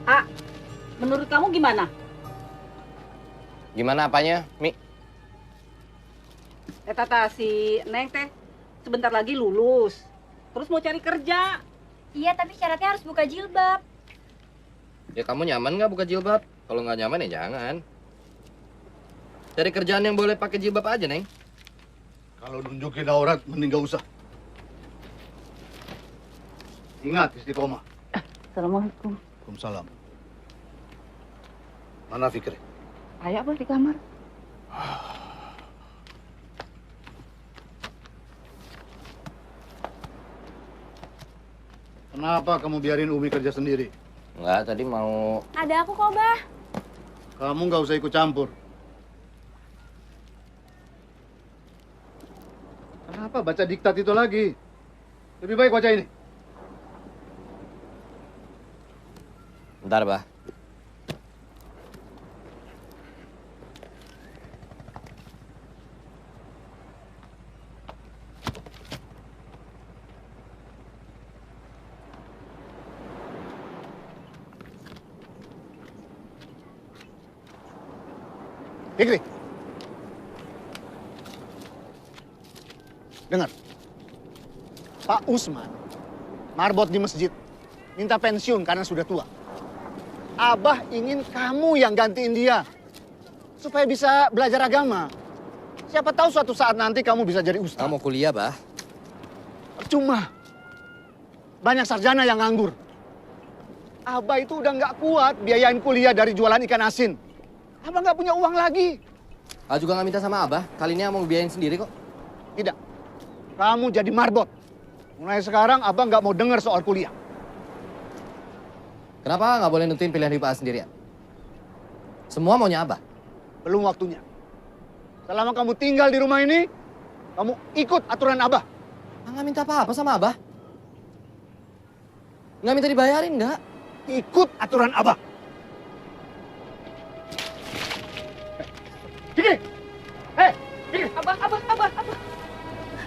A, menurut kamu gimana? Gimana apanya, Mi? Tata si Neng teh sebentar lagi lulus. Terus mau cari kerja. Iya, tapi syaratnya harus buka jilbab. Ya kamu nyaman nggak buka jilbab? Kalau nggak nyaman ya jangan. Cari kerjaan yang boleh pakai jilbab aja, Neng. Kalau nunjukin aurat, mending gak usah. Ingat, istiqomah. Assalamualaikum. Waalaikumsalam. Mana Fikri? Ayah apa di kamar? Kenapa kamu biarin Umi kerja sendiri? Enggak, tadi mau... Ada aku kok, Bah. Kamu nggak usah ikut campur. Kenapa baca diktat itu lagi? Lebih baik baca ini. Bentar, Bah. Fikri. Dengar. Pak Usman, marbot di masjid, minta pensiun karena sudah tua. Abah ingin kamu yang gantiin dia, supaya bisa belajar agama. Siapa tahu suatu saat nanti kamu bisa jadi ustaz. Kamu mau kuliah, Bah? Percuma. Banyak sarjana yang nganggur. Abah itu udah nggak kuat biayain kuliah dari jualan ikan asin. Abah nggak punya uang lagi. Ah juga nggak minta sama Abah. Kali ini mau biayain sendiri kok. Tidak. Kamu jadi marbot. Mulai sekarang Abah nggak mau dengar soal kuliah. Kenapa nggak boleh nentuin pilihan hidup Abah sendiri ya? Semua maunya Abah. Belum waktunya. Selama kamu tinggal di rumah ini, kamu ikut aturan Abah. Nggak minta apa-apa sama Abah. Nggak minta dibayarin, nggak? Ikut aturan Abah. Fikri! Hei! Fikri! Abah.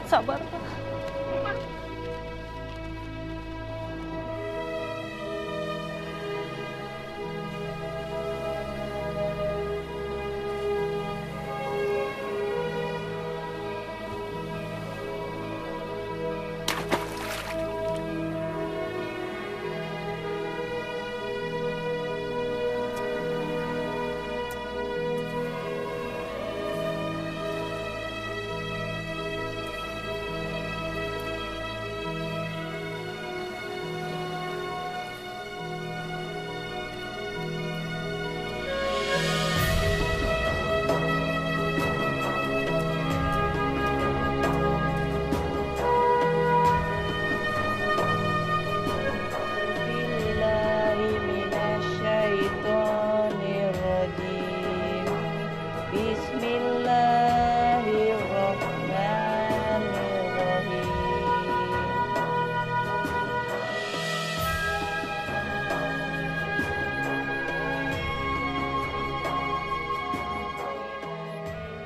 Sabar, Abah.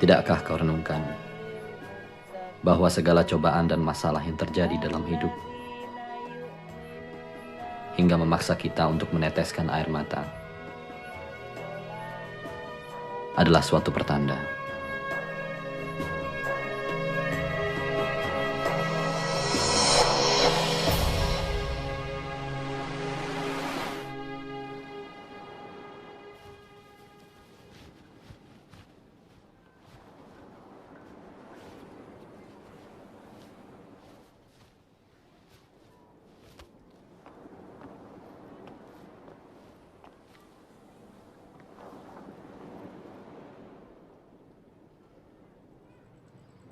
Tidakkah kau renungkan bahwa segala cobaan dan masalah yang terjadi dalam hidup hingga memaksa kita untuk meneteskan air mata adalah suatu pertanda.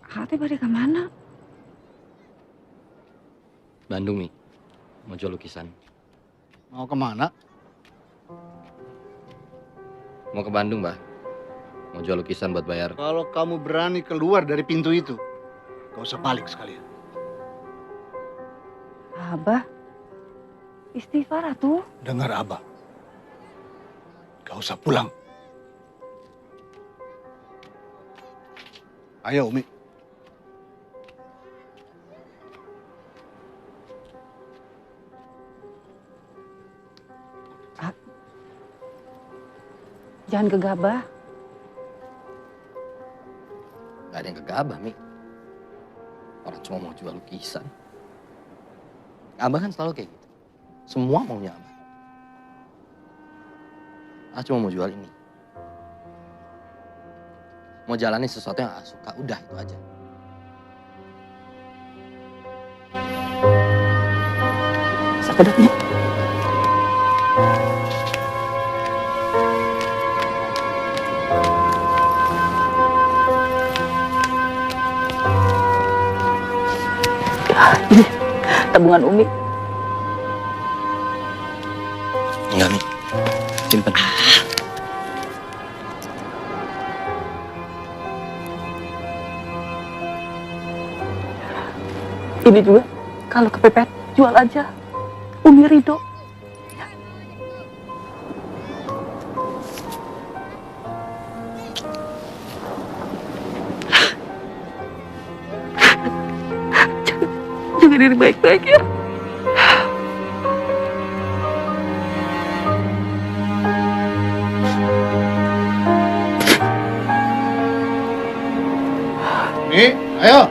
Hati balik kemana? Bandung, Mi. Mau jual lukisan. Mau kemana? Mau ke Bandung, Mbah. Mau jual lukisan buat bayar. Kalau kamu berani keluar dari pintu itu, gak usah balik sekalian. Abah, istighfar atuh. Dengar Abah. Gak usah pulang. Ayo, Umi. Jangan gegabah. Gak ada yang gegabah, Mi. Orang cuma mau jual lukisan. Abah kan selalu kayak gitu. Semua maunya Abah. Cuma mau jual ini. Mau jalani sesuatu yang suka, udah itu aja. Sekedapnya. Ini tabungan Umi. Enggak, Mi. Simpen. Ini juga kalau kepepet jual aja. Umi ridho. Jaga diri baik-baik ya. Nih, ayo.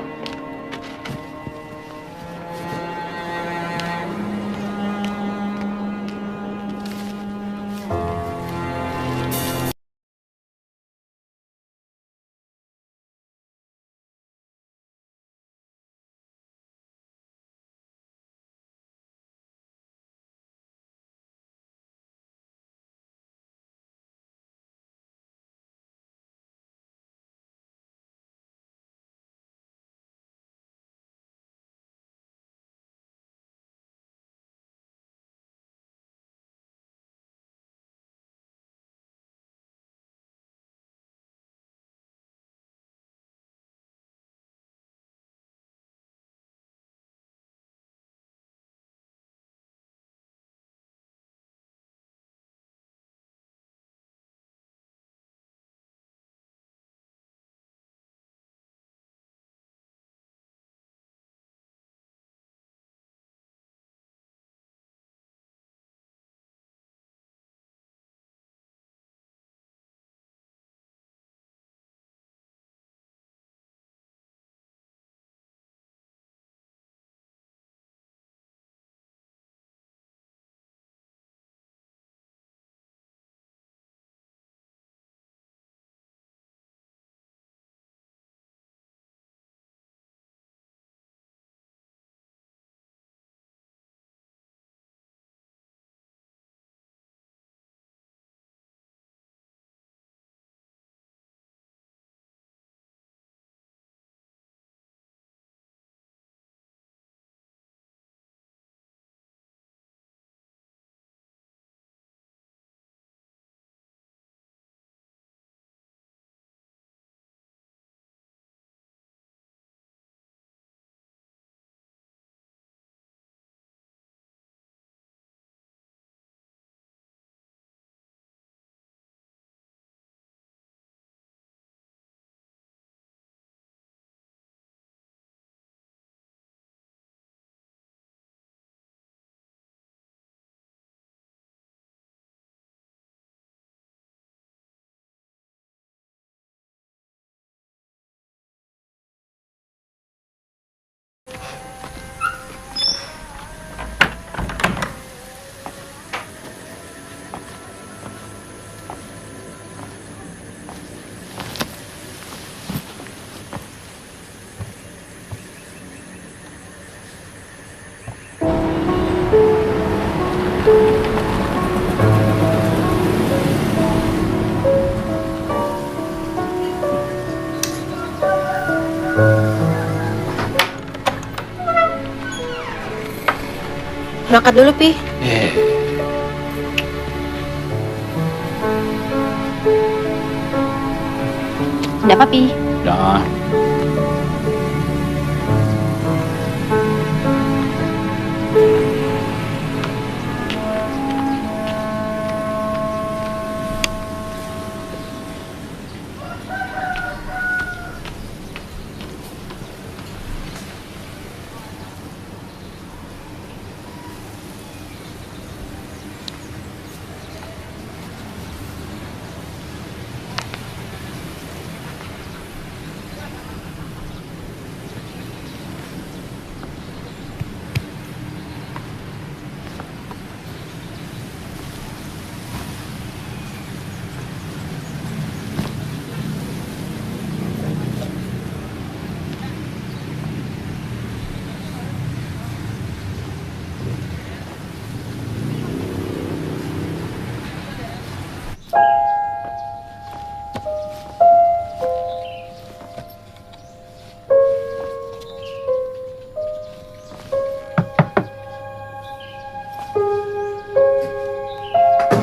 Berangkat dulu, Pi. Ada apa, Pi? Udah.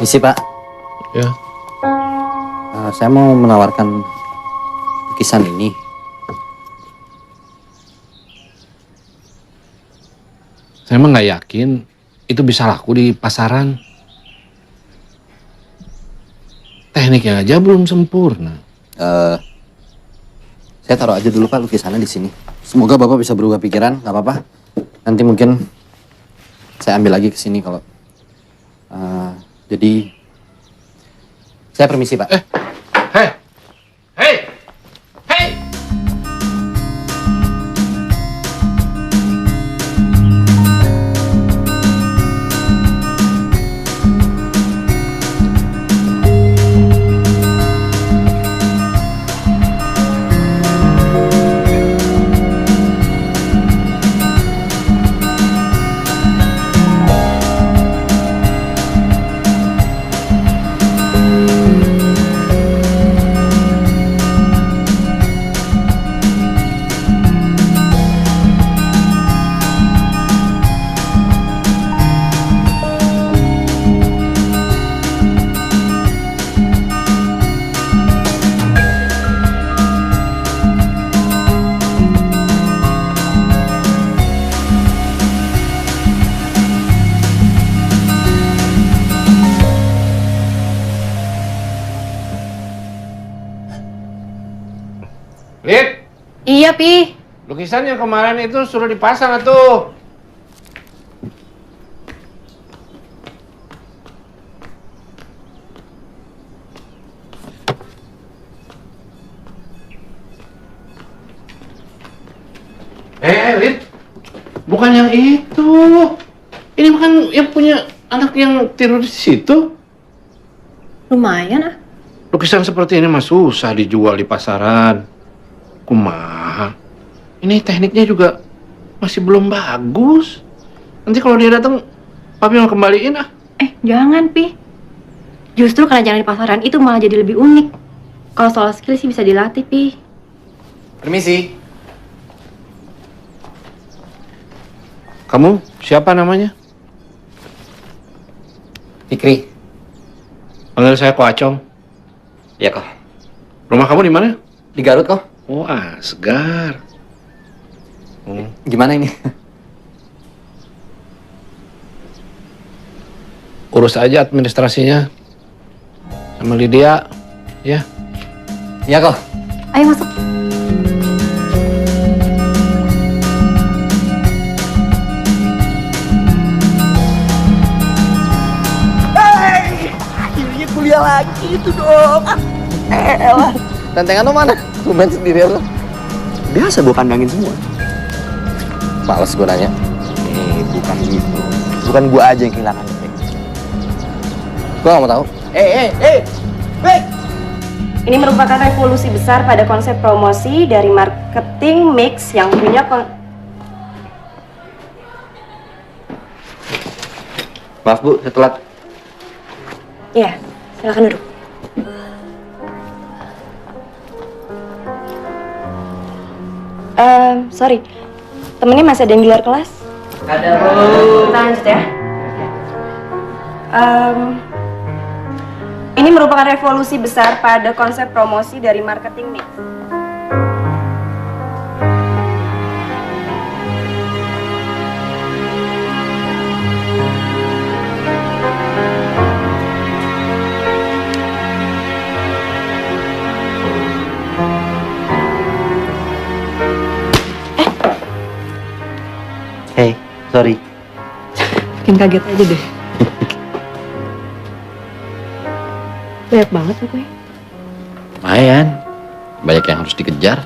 Misi, Pak. Ya. Saya mau menawarkan lukisan ini. Saya emang nggak yakin itu bisa laku di pasaran. Tekniknya aja belum sempurna. Saya taruh aja dulu, Pak, lukisannya di sini. Semoga Bapak bisa berubah pikiran, nggak apa-apa. Nanti mungkin saya ambil lagi ke sini kalau. Jadi saya permisi, Pak. Hei. Lid, Iya, Pi. lukisan yang kemarin itu suruh dipasang atuh. Lid, bukan yang itu. Ini kan yang punya anak yang tidur di situ. Lumayan, ah. Lukisan seperti ini mah susah dijual di pasaran. Kumaha. Ini tekniknya juga masih belum bagus. Nanti kalau dia datang, Papi mau kembaliin ah. Jangan, Pi. Justru karena jangan di pasaran itu malah jadi lebih unik. Kalau soal skill sih bisa dilatih, Pi. Permisi. Kamu siapa namanya? Fikri. Panggil saya Ko Acong. Ya, kok. Rumah kamu di mana? Di Garut, kok. Oh, Asgar. Gimana ini? Urus aja administrasinya. Sama Lydia, ya. Ya, kok. Ayo masuk. Akhirnya kuliah lagi itu dong. Elah. Tentengan lo mana? Tumben sendirian lo. Biasa gue kandangin semua. Males gue nanya. Bukan gitu. Bukan gue aja yang kehilangan efek. Gue gak mau tahu. Ini merupakan revolusi besar pada konsep promosi dari marketing mix yang punya Maaf, Bu, saya telat. Iya, silakan duduk. Sorry, temennya masih ada yang di luar kelas? Ada, Bu. Kita lanjut ya. Ini merupakan revolusi besar pada konsep promosi dari marketing mix. Hey, sorry. Bikin kaget aja deh. Banyak banget tuh gue. Lumayan. Banyak yang harus dikejar.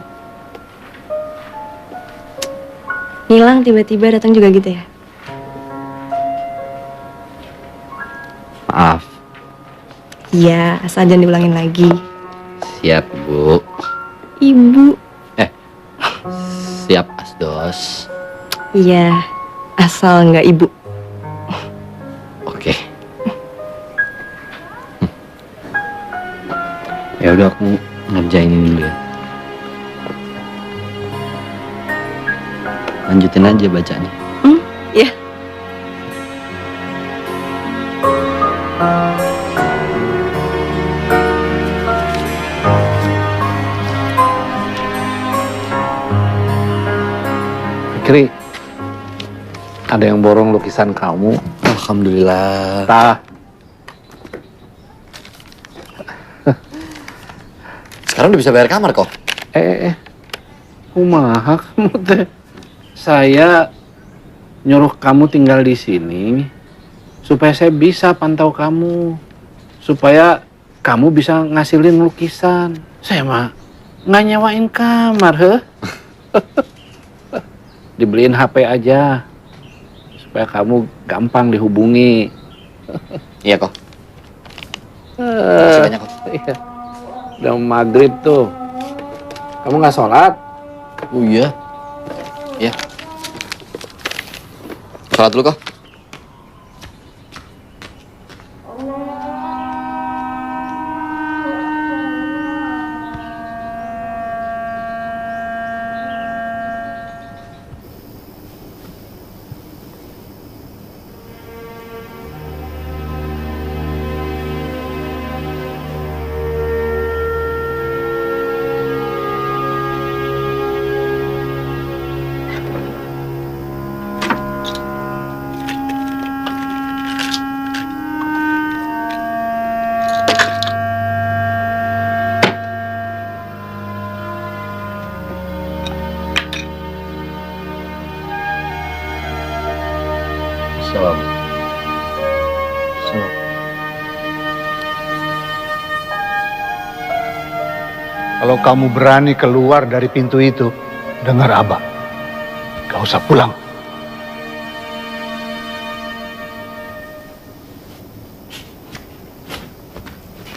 Nilang tiba-tiba datang juga gitu ya? Maaf. Iya, asal jangan diulangin lagi. Siap, Bu. Ibu. Siap, Asdos. Iya, asal nggak ibu. Oke. Ya udah, aku ngerjain ini dulu ya. Lanjutin aja bacanya. Iya. Fikri, ada yang borong lukisan kamu. Alhamdulillah. Tah, Sekarang udah bisa bayar kamar kok. kumaha kamu teh? Saya nyuruh kamu tinggal di sini supaya saya bisa pantau kamu, supaya kamu bisa ngasilin lukisan. Saya mah nggak nyewain kamar, heh. Dibeliin HP aja supaya kamu gampang dihubungi. Iya kok. Masih banyak kok. Iya. Udah maghrib tuh. Kamu nggak sholat? Oh iya. Iya. Sholat dulu kok. Salam. Kalau kamu berani keluar dari pintu itu, dengar Abah. Gak usah pulang.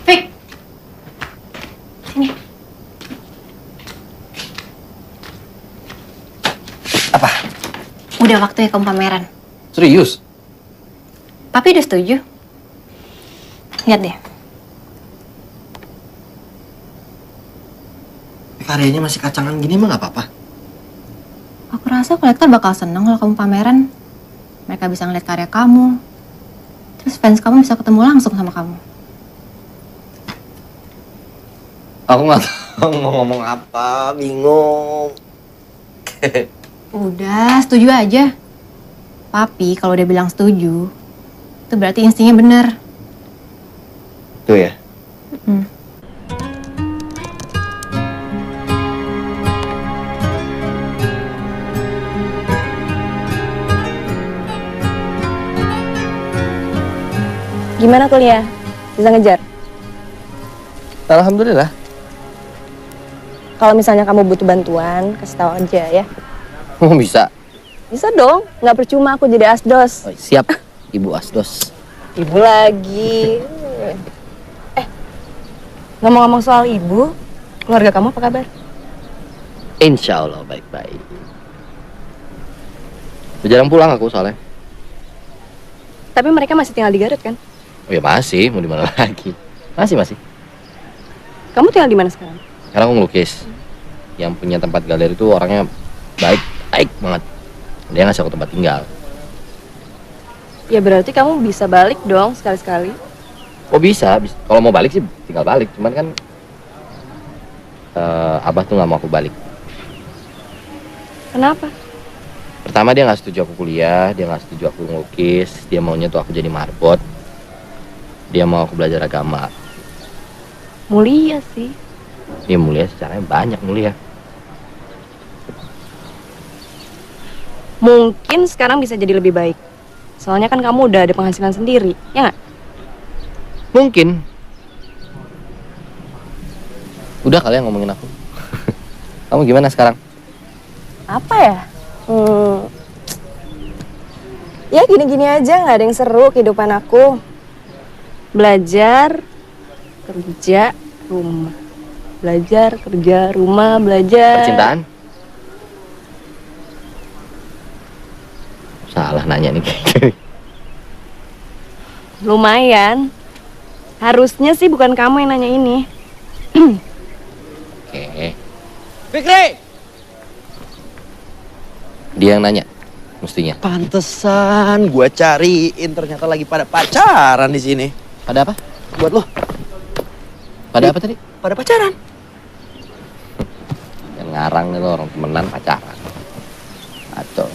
Fik. Sini. Apa? Udah waktunya kamu pameran. Serius? Papi udah setuju. Lihat deh. Karyanya masih kacangan gini emang gak apa-apa? Aku rasa kolektor bakal seneng kalau kamu pameran. Mereka bisa ngeliat karya kamu. Terus fans kamu bisa ketemu langsung sama kamu. Aku gak tahu mau ngomong apa, bingung. Udah, setuju aja. Papi kalau udah bilang setuju, itu berarti instingnya bener. Tuh ya. Gimana kuliah? Bisa ngejar? Alhamdulillah. Kalau misalnya kamu butuh bantuan, kasih tahu aja ya. Oh bisa. Bisa dong, nggak percuma aku jadi asdos. Oh, siap, Ibu Asdos. Ibu lagi. Ngomong-ngomong soal ibu, keluarga kamu apa kabar? Insya Allah baik-baik. Udah jarang pulang aku soalnya. Tapi mereka masih tinggal di Garut kan? Oh ya masih, mau di mana lagi? Masih. Kamu tinggal di mana sekarang? Sekarang aku ngelukis. Yang punya tempat galeri itu orangnya baik banget. Dia ngasih aku tempat tinggal. Ya berarti kamu bisa balik dong sekali-sekali. Oh bisa. Kalau mau balik sih tinggal balik. Cuman kan Abah tuh nggak mau aku balik. Kenapa? Pertama dia nggak setuju aku kuliah, dia nggak setuju aku ngelukis, dia maunya tuh aku jadi marbot. Dia mau aku belajar agama. Mulia sih. Dia mulia secaranya banyak mulia. Mungkin sekarang bisa jadi lebih baik. Soalnya kan kamu udah ada penghasilan sendiri, ya nggak? Mungkin. Udah kalian ngomongin aku. Kamu gimana sekarang? Apa ya? Ya gini-gini aja, nggak ada yang seru kehidupan aku. Belajar, kerja, rumah. Belajar, kerja, rumah, belajar. Percintaan? Salah nanya nih kayaknya. Lumayan. Harusnya sih bukan kamu yang nanya ini. Oke. Fikri! Dia yang nanya, mestinya. Pantesan gua cariin ternyata lagi pada pacaran di sini. Pada apa? Buat lo, Pada apa tadi? pada pacaran. Yang ngarang itu orang temenan pacaran. Atau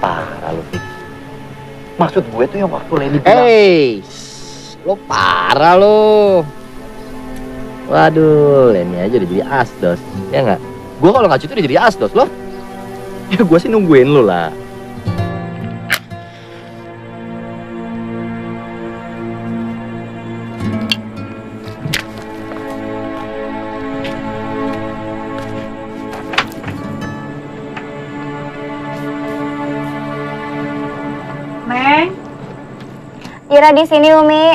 Parah lu, Fik. Maksud gue tuh yang waktu Leni bilang. hey, lo parah lo. Waduh, Leni aja udah jadi asdos, ya nggak? Gue kalau nggak cuti udah jadi asdos lo. Ya gue sih nungguin lo lah. Neng, Ira di sini, Umi.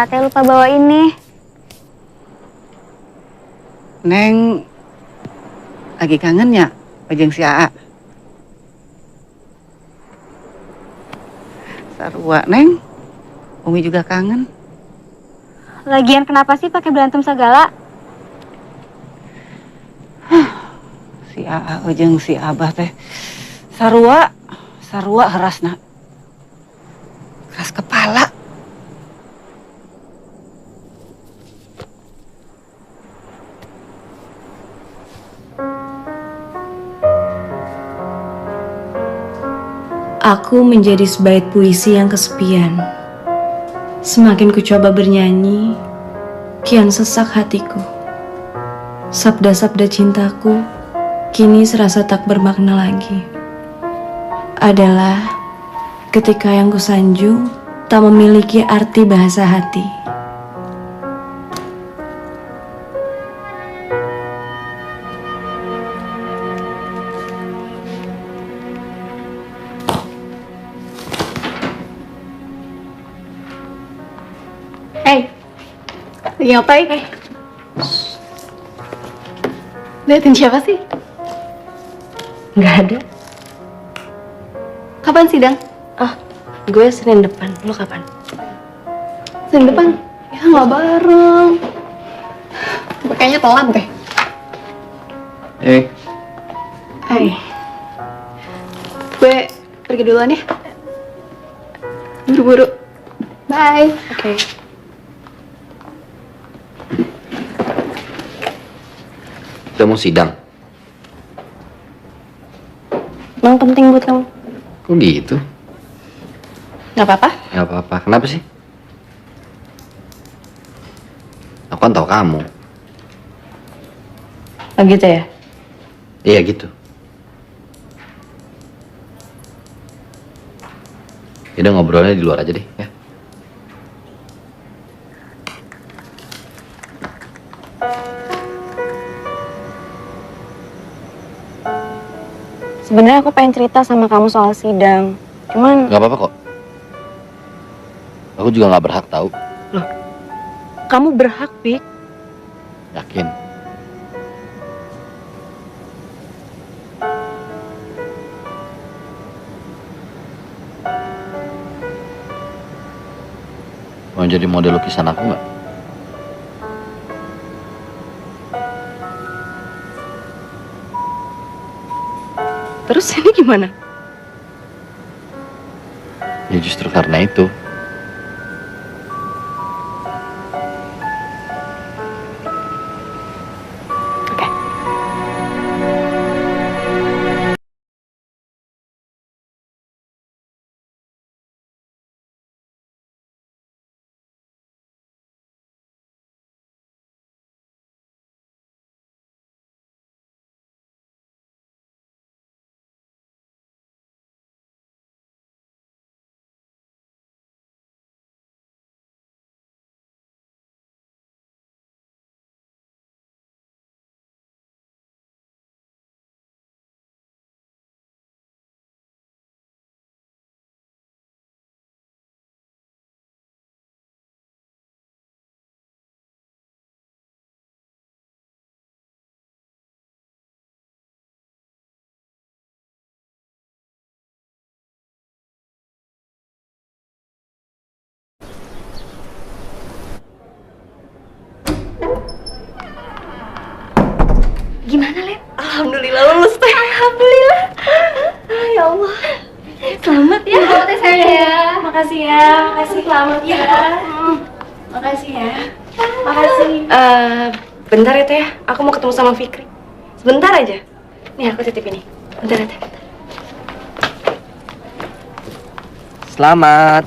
Teh lupa bawa ini. Neng lagi kangen ya Bajeng si Aa? Sarua, Neng. Umi juga kangen. Lagian kenapa sih pakai berantem segala? Si Aa jeung si Abah teh sarua harasna. Keras kepala. Aku menjadi sebait puisi yang kesepian. Semakin ku coba bernyanyi, kian sesak hatiku. Sabda-sabda cintaku kini serasa tak bermakna lagi. Adalah ketika yang kusanjung tak memiliki arti bahasa hati. Lagi ngapain? Liatin siapa sih? Nggak ada. Kapan sidang? Gue Senin depan. Lo kapan? Senin depan? Ya nggak bareng. Kayaknya telat deh. Hai. Gue pergi duluan ya. Buru-buru. Bye. Oke. Udah mau sidang? Emang penting buat kamu? Kok gitu? Nggak apa-apa? Gak apa-apa. Kenapa sih? Aku kan tahu kamu. Oh gitu ya? Iya gitu. Yaudah ngobrolnya di luar aja deh ya. Sebenarnya aku pengen cerita sama kamu soal sidang. Cuman Gak apa-apa kok. Aku juga gak berhak tahu. kamu berhak, Pik. Yakin? Mau jadi model lukisan aku nggak? Terus ini gimana? Ya justru karena itu. Gimana, Len? Alhamdulillah lulus teh. Alhamdulillah. Ya Allah. Selamat ya. Selamat ya sayang ya. Makasih ya. Makasih, selamat ya. Makasih ya. Makasih. Bentar ya Teh. Aku mau ketemu sama Fikri. Sebentar aja. Nih aku titip ini. Bentar ya Teh. Selamat.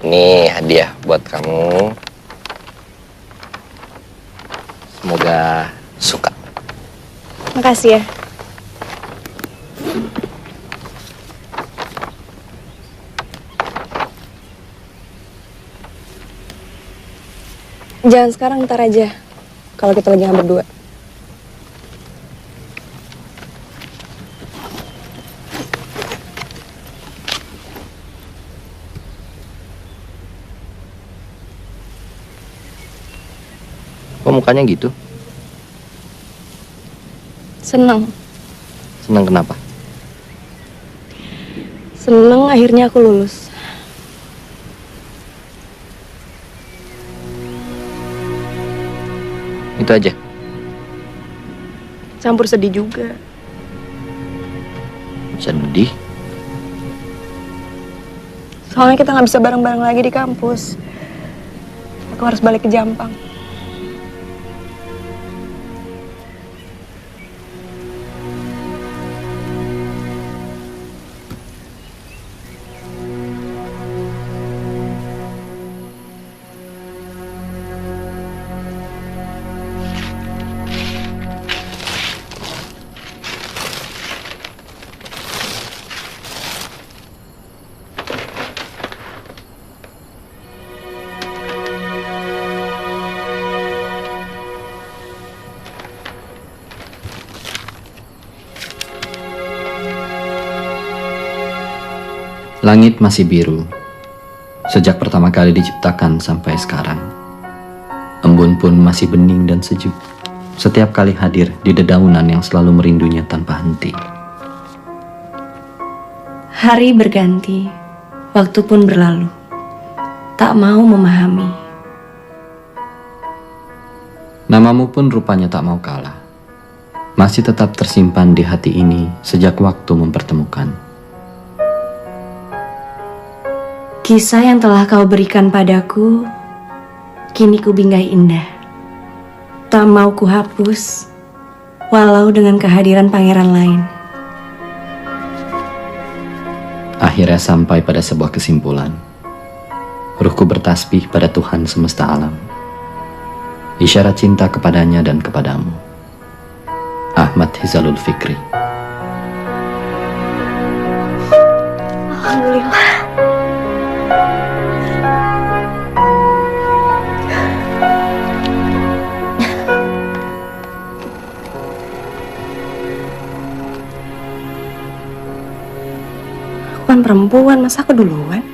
Nih hadiah buat kamu. Semoga suka. Makasih ya. Jangan sekarang, ntar aja. Kalau kita lagi nggak berdua. Kok mukanya gitu? Seneng. Senang kenapa? Seneng akhirnya aku lulus. Itu aja. Campur sedih juga. Sedih? Soalnya kita nggak bisa bareng-bareng lagi di kampus. Aku harus balik ke Jampang. Langit masih biru, sejak pertama kali diciptakan sampai sekarang. Embun pun masih bening dan sejuk, setiap kali hadir di dedaunan yang selalu merindunya tanpa henti. Hari berganti, waktu pun berlalu. Tak mau memahami. Namamu pun rupanya tak mau kalah. Masih tetap tersimpan di hati ini sejak waktu mempertemukan. Kisah yang telah kau berikan padaku, kini ku bingkai indah. Tak mau ku hapus, walau dengan kehadiran pangeran lain. Akhirnya sampai pada sebuah kesimpulan. Ruhku bertasbih pada Tuhan semesta alam. Isyarat cinta kepadanya dan kepadamu. Ahmad Hizalul Fikri. Alhamdulillah. Aku kan perempuan, masa aku duluan?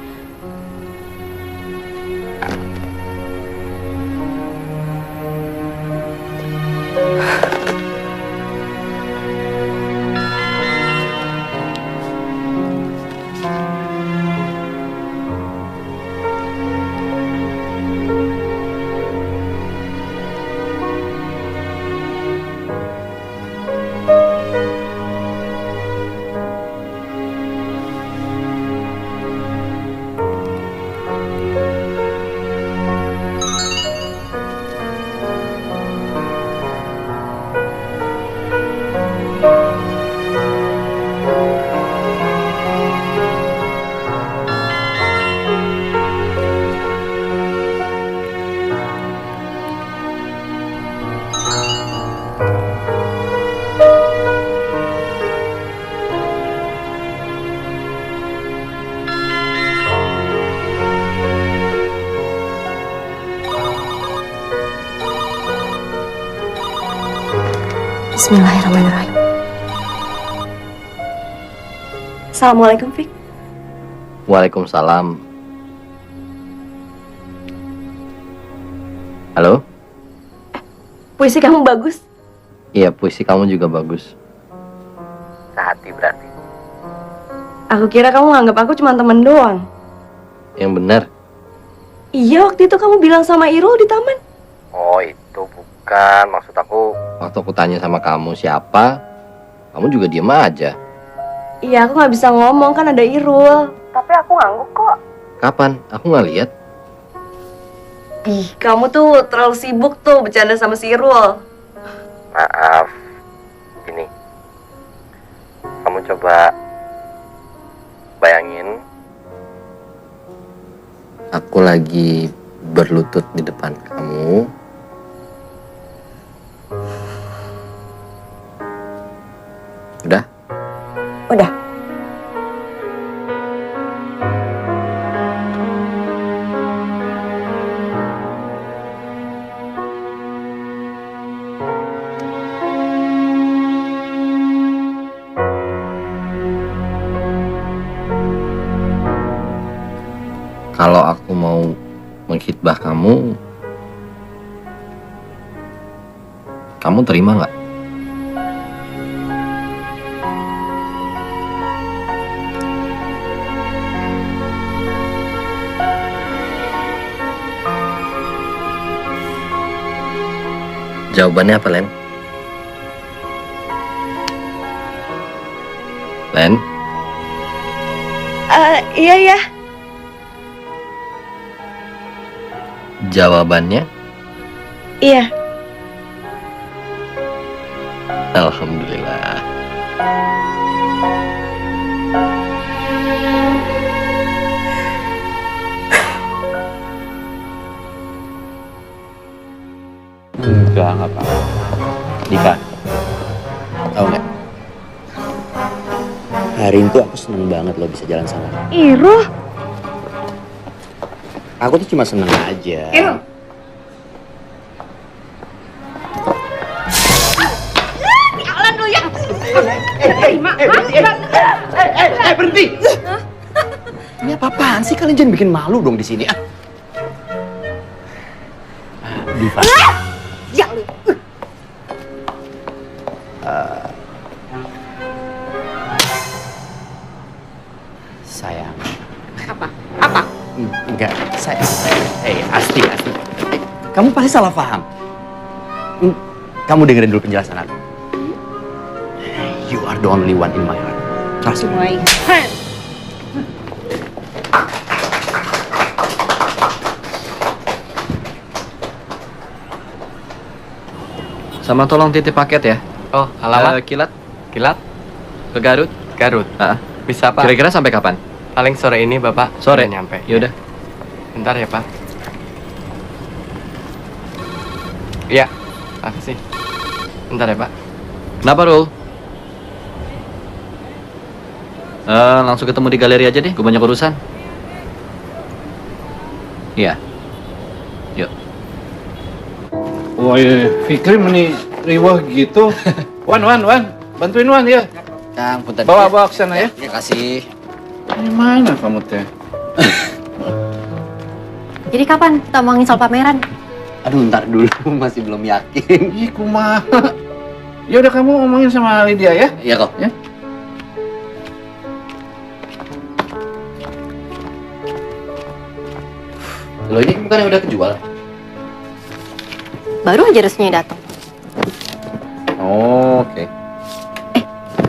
Bismillahirrahmanirrahim. Assalamualaikum, Fik. Waalaikumsalam. Halo? Puisi kamu bagus. Iya, puisi kamu juga bagus. Sehati berarti. Aku kira kamu nganggap aku cuma temen doang. Yang benar. Iya, waktu itu kamu bilang sama Irul di taman. Oh, itu bukan. Maksud aku, waktu aku tanya sama kamu siapa, kamu juga diem aja. Iya, aku nggak bisa ngomong kan ada Irul. Tapi aku ngangguk kok. Kapan? Aku nggak lihat. Ih, kamu tuh terlalu sibuk tuh bercanda sama si Irul. Maaf. Gini. Kamu coba bayangin. Aku lagi berlutut di depan kamu. Udah? Udah. Kalau aku mau menghitbah kamu terima nggak? Jawabannya apa, Len? Len? Iya ya. Jawabannya? Iya. Alhamdulillah. Enggak apa-apa. Dika. Tahu nggak? Hari itu aku seneng banget lo bisa jalan sama. Irul. Aku tuh cuma seneng aja. Irul. Jalan lu ya. Berhenti. Ini apa-apaan sih, kalian jangan bikin malu dong di sini. Diva. Ya lu. Sayang. Apa? Apa? Enggak, saya. Asti. Kamu pasti salah paham. Kamu dengerin dulu penjelasan aku. You are the only one in my heart. Trust me. Sama tolong titip paket ya. Oh, alamat? Kilat. Kilat? Ke Garut. Garut. Bisa, Pak. Kira-kira sampai kapan? Paling sore ini, Bapak. Sore? Udah nyampe. Yaudah. Bentar ya, Pak. Iya. Makasih. Bentar ya, Pak. Kenapa, Rul? Langsung ketemu di galeri aja deh. Gue banyak urusan. Iya. Yuk. Woi, Fikri meni riwah gitu. Wan, bantuin Wan ya. Kang, punten. Bawa ke sana ya. Ya, kasih. Ini mana kamu teh? Jadi kapan kita omongin soal pameran? Aduh, ntar dulu. Masih belum yakin. Ih, kumaha. Ya udah, kamu ngomongin sama Lydia ya. Iya kok. Ya. Lo ini bukannya udah kejual? Baru aja resminya datang. Oh, oke.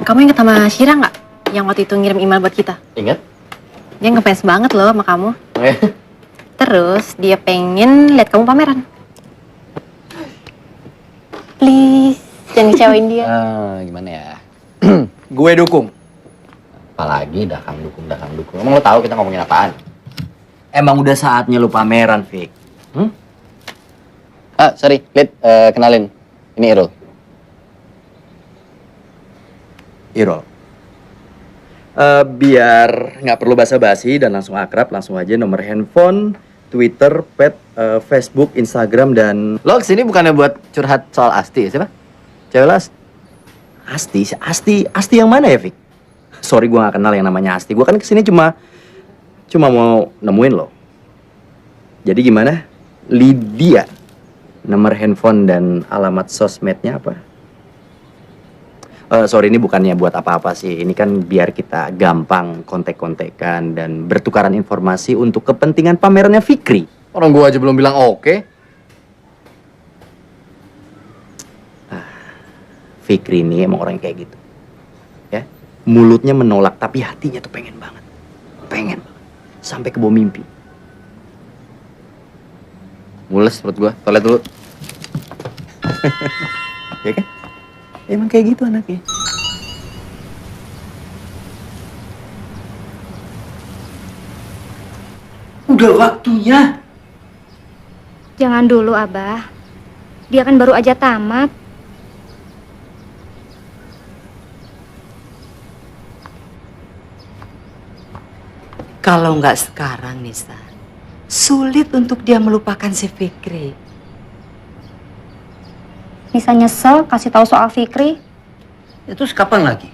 Kamu inget sama Syira nggak? Yang waktu itu ngirim email buat kita. Ingat? Dia ngefans banget loh sama kamu. Eh. Terus dia pengen lihat kamu pameran. Please, jangan ngecewain dia. Gimana ya? Gue dukung. Apalagi dakang dukung. Emang lo tahu kita ngomongin apaan? Emang udah saatnya lu pameran, Fik. Sorry, Lid, kenalin. Ini Irul. Irul. Biar nggak perlu basa-basi dan langsung akrab, langsung aja nomor handphone, Twitter, pet, Facebook, Instagram, dan... Lo kesini bukannya buat curhat soal Asti, siapa? Cewek lo Asti yang mana ya, Fik? Sorry, gue nggak kenal yang namanya Asti. Gue kan kesini cuma mau nemuin lo. Jadi gimana? Lydia. Nomor handphone dan alamat sosmednya apa? Sorry, ini bukannya buat apa-apa sih. Ini kan biar kita gampang kontek-kontekan dan bertukaran informasi untuk kepentingan pamerannya Fikri. Orang gua aja belum bilang oke. Fikri ini emang orang kayak gitu. Ya, mulutnya menolak tapi hatinya tuh pengen banget. Pengen banget. Sampai ke bawah mimpi. Mules perut gua, toilet dulu. Ya kan? Emang kayak gitu anaknya. Udah waktunya. Jangan dulu, Abah. Dia kan baru aja tamat. Kalau nggak sekarang, Nisa, sulit untuk dia melupakan si Fikri. Nisa nyesel kasih tahu soal Fikri. Terus kapan lagi?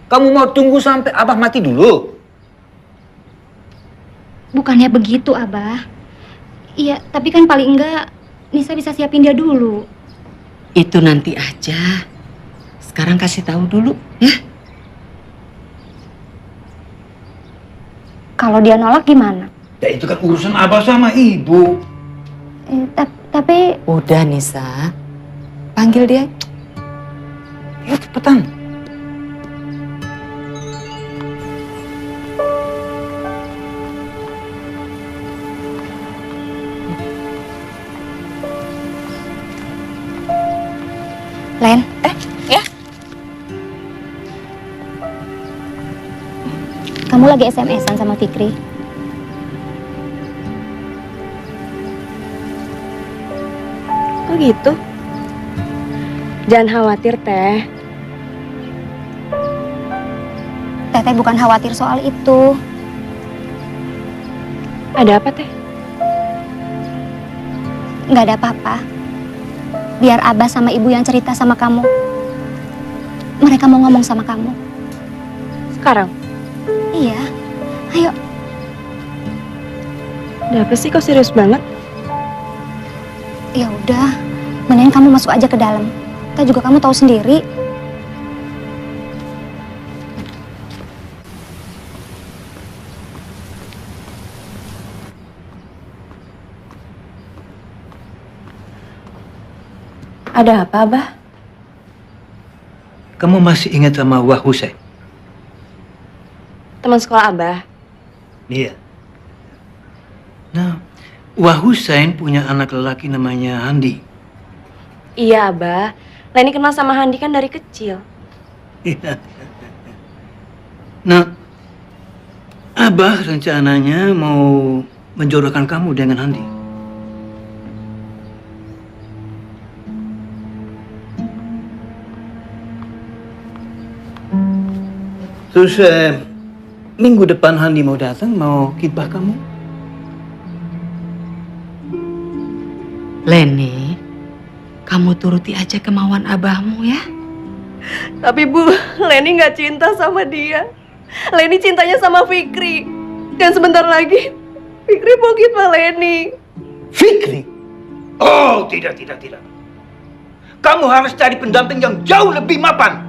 Kamu mau tunggu sampai Abah mati dulu? Bukannya begitu, Abah. Iya, tapi kan paling enggak Nisa bisa siapin dia dulu. Itu nanti aja. Sekarang kasih tahu dulu, ya. Kalau dia nolak gimana? Ya itu kan urusan Abah sama Ibu. Tapi... Udah, Nisa. Panggil dia. Ya cepetan. Len. Ya? Kamu lagi SMS-an sama Fikri? Oh gitu? Jangan khawatir, Teh. Teteh bukan khawatir soal itu. Ada apa, Teh? Nggak ada apa-apa. Biar Abah sama Ibu yang cerita sama kamu. Mereka mau ngomong sama kamu. Sekarang? Iya. Ayo. Ada apa sih, kok serius banget? Ya udah, mending kamu masuk aja ke dalam. Kita juga kamu tahu sendiri. Ada apa, Abah? Kamu masih ingat sama Wah Husain? Teman sekolah Abah. Iya. Nah, Wah Husain punya anak lelaki namanya Handi. Iya, Abah. Leni kenal sama Handi kan dari kecil. Iya. Nah, Abah rencananya mau menjodohkan kamu dengan Handi. Terus minggu depan Handi mau datang, mau khidbah kamu. Leni, kamu turuti aja kemauan abahmu ya. Tapi Bu, Leni nggak cinta sama dia. Leni cintanya sama Fikri. Dan sebentar lagi Fikri mau khidbah Leni. Fikri? Oh, tidak. Kamu harus cari pendamping yang jauh lebih mapan.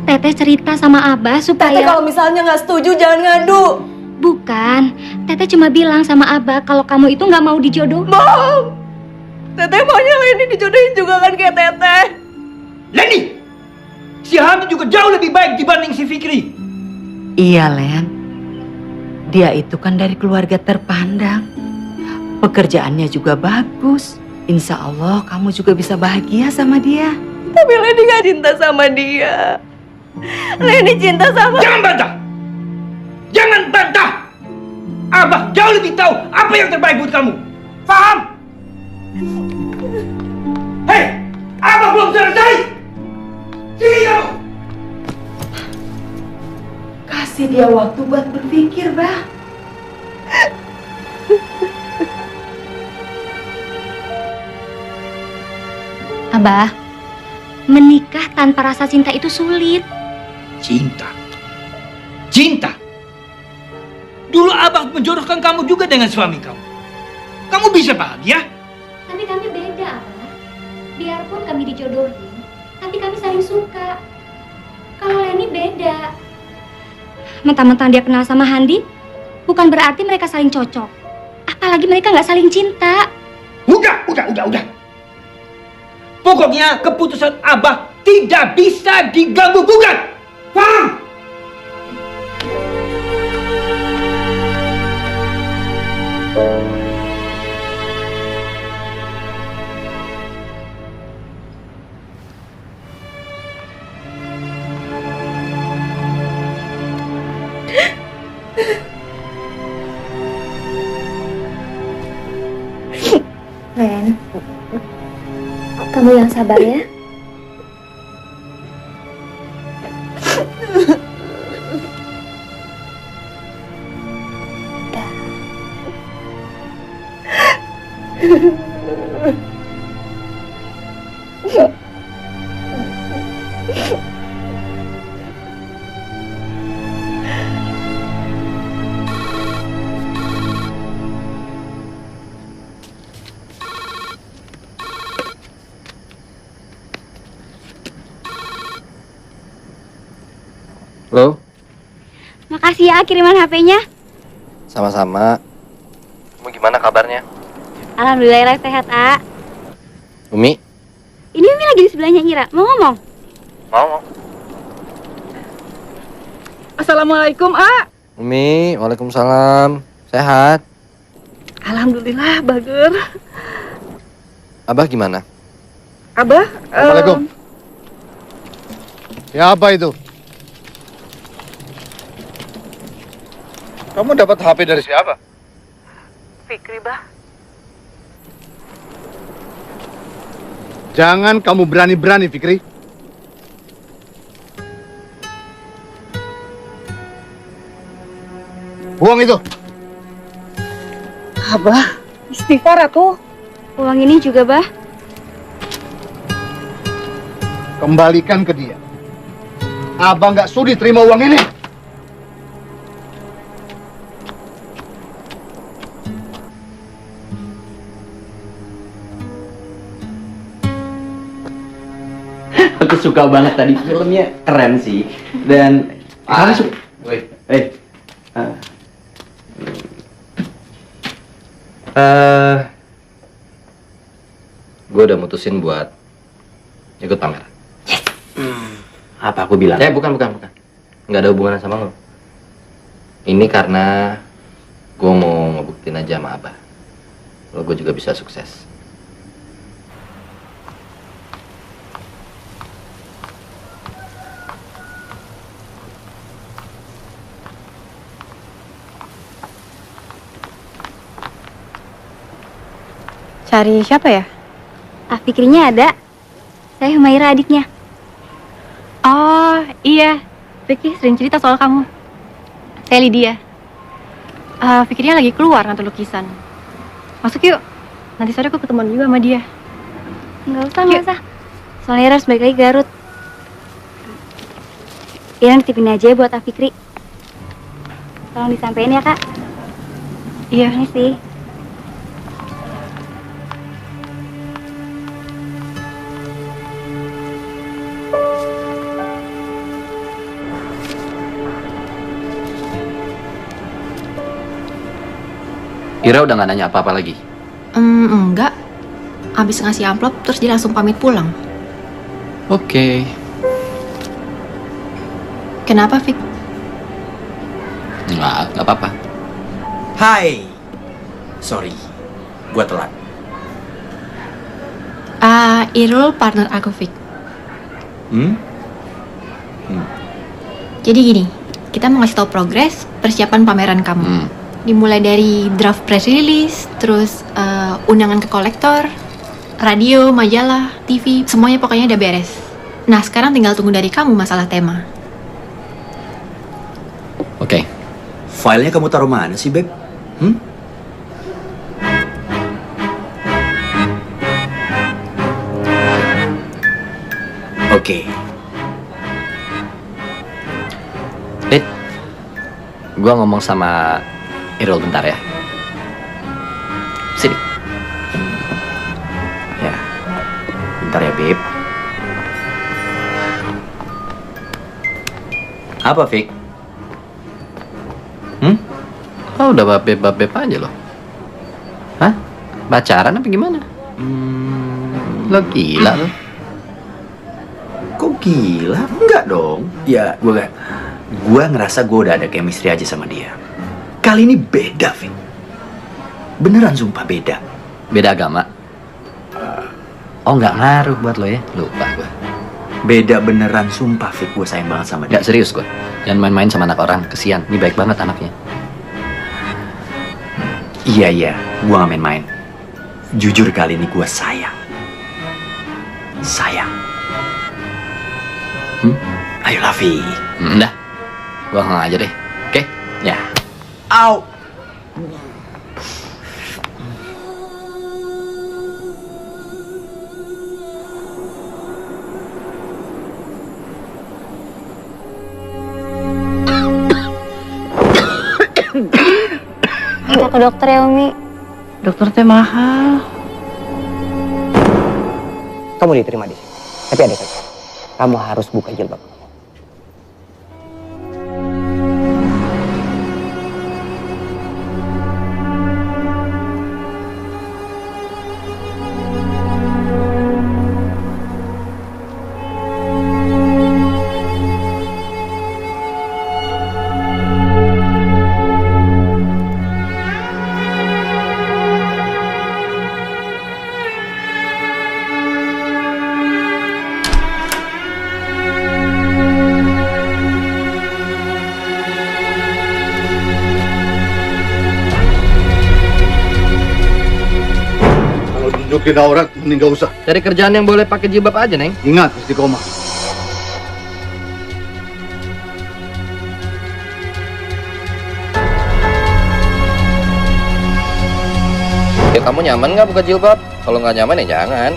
Teteh cerita sama Abah supaya... Teteh kalau misalnya nggak setuju jangan ngadu. Bukan, Teteh cuma bilang sama Abah kalau kamu itu nggak mau dijodoh. Bohong! Teteh maunya Leni dijodohin juga kan kayak Teteh. Leni! Si Handi juga jauh lebih baik dibanding si Fikri. Iya, Len. Dia itu kan dari keluarga terpandang. Pekerjaannya juga bagus. Insya Allah kamu juga bisa bahagia sama dia. Tapi Leni gak cinta sama dia. Leni cinta sama... Jangan bantah! Jangan bantah! Abah jauh lebih tahu apa yang terbaik buat kamu. Paham? Hei! Abah belum selesai! Sini kamu! Kasih dia waktu buat berpikir, Bah. Abah, menikah tanpa rasa cinta itu sulit. Cinta. Cinta. Dulu Abah menjodohkan kamu juga dengan suami kamu. Kamu bisa bahagia? Tapi kami beda, Abah. Biarpun kami dijodohin, tapi kami saling suka. Kalau Leni beda. Mentang-mentang dia kenal sama Handi, bukan berarti mereka saling cocok. Apalagi mereka nggak saling cinta. Udah. Pokoknya keputusan Abah tidak bisa diganggu-gugat. Paham? Ren, kamu yang sabar ya. Halo? Makasih ya kiriman HP-nya. Sama-sama. Kamu gimana kabarnya? Alhamdulillah sehat, A. Umi? Ini Umi lagi di sebelahnya Ira. Mau ngomong? Mau. Assalamualaikum, A. Umi, waalaikumsalam. Sehat? Alhamdulillah, Bager. Abah gimana? Abah, Assalamualaikum. Ya apa itu? Kamu dapat HP dari siapa? Fikri, Bah. Jangan kamu berani-berani, Fikri. Buang itu. Abah, istighfar atuh. Uang ini juga, Bah. Kembalikan ke dia. Abang nggak sudi terima uang ini. Aku suka banget tadi, filmnya keren sih. Dan kamu suka. Gue udah mutusin buat ikut pameran. Apa aku bilang? Bukan. Nggak ada hubungan sama lo. Ini karena gue mau ngebuktiin aja sama Abah. Kalau gue juga bisa sukses. Cari siapa ya? Ah, Fikrinya ada. Saya Humaira adiknya. Oh, iya. Vicky sering cerita soal kamu. Saya Lydia. Fikirnya lagi keluar ngantar lukisan. Masuk yuk. Nanti sore aku ketemuan juga sama dia. Nggak usah. Soalnya Ira harus balik lagi Garut. Ira nitipin aja buat Fikri. Tolong disampein ya, Kak. Iya. Ini sih. Ira udah gak nanya apa-apa lagi? Enggak. Abis ngasih amplop, terus dia langsung pamit pulang. Oke. Kenapa, Fik? Nggak apa-apa. Hai. Sorry, gua telat. Irul partner aku, Fik. Jadi gini, kita mau ngasih tahu progres persiapan pameran kamu. Dimulai dari draft press release, terus undangan ke kolektor, radio, majalah, TV, semuanya pokoknya udah beres. Nah, sekarang tinggal tunggu dari kamu masalah tema. Oke. Filenya kamu taruh mana sih, Beb? Oke. Lid, gue ngomong sama Irul bentar ya. Sini. Ya. Bentar ya, Beb. Apa, Fik? Oh, udah bab-bab aja loh. Hah? Pacaran apa gimana? Lo gila lo. Kok gila? Enggak dong. Ya, gue ngerasa gue udah ada chemistry aja sama dia. Kali ini beda, Fik. Beneran sumpah beda. Beda agama? Oh, nggak ngaruh buat lo ya? Lupa gue. Beda beneran sumpah, Fik. Gue sayang banget sama dia. Nggak, serius gue. Jangan main-main sama anak orang. Kesian. Ini baik banget anaknya. Iya, gue gak main-main. Jujur kali ini gue sayang. Sayang. Ayo, Lavi. Udah. Gue hang aja deh. Oke? Ya. Au. Kita ke dokter ya, Umi. Dokter teh mahal. Kamu diterima di sini. Tapi ada satu. Kamu harus buka jilbab. Nunjukin aurat, mending gak usah. Cari kerjaan yang boleh pakai jilbab aja, Neng. Ingat, istiqomah. Ya kamu nyaman nggak buka jilbab? Kalau nggak nyaman ya jangan.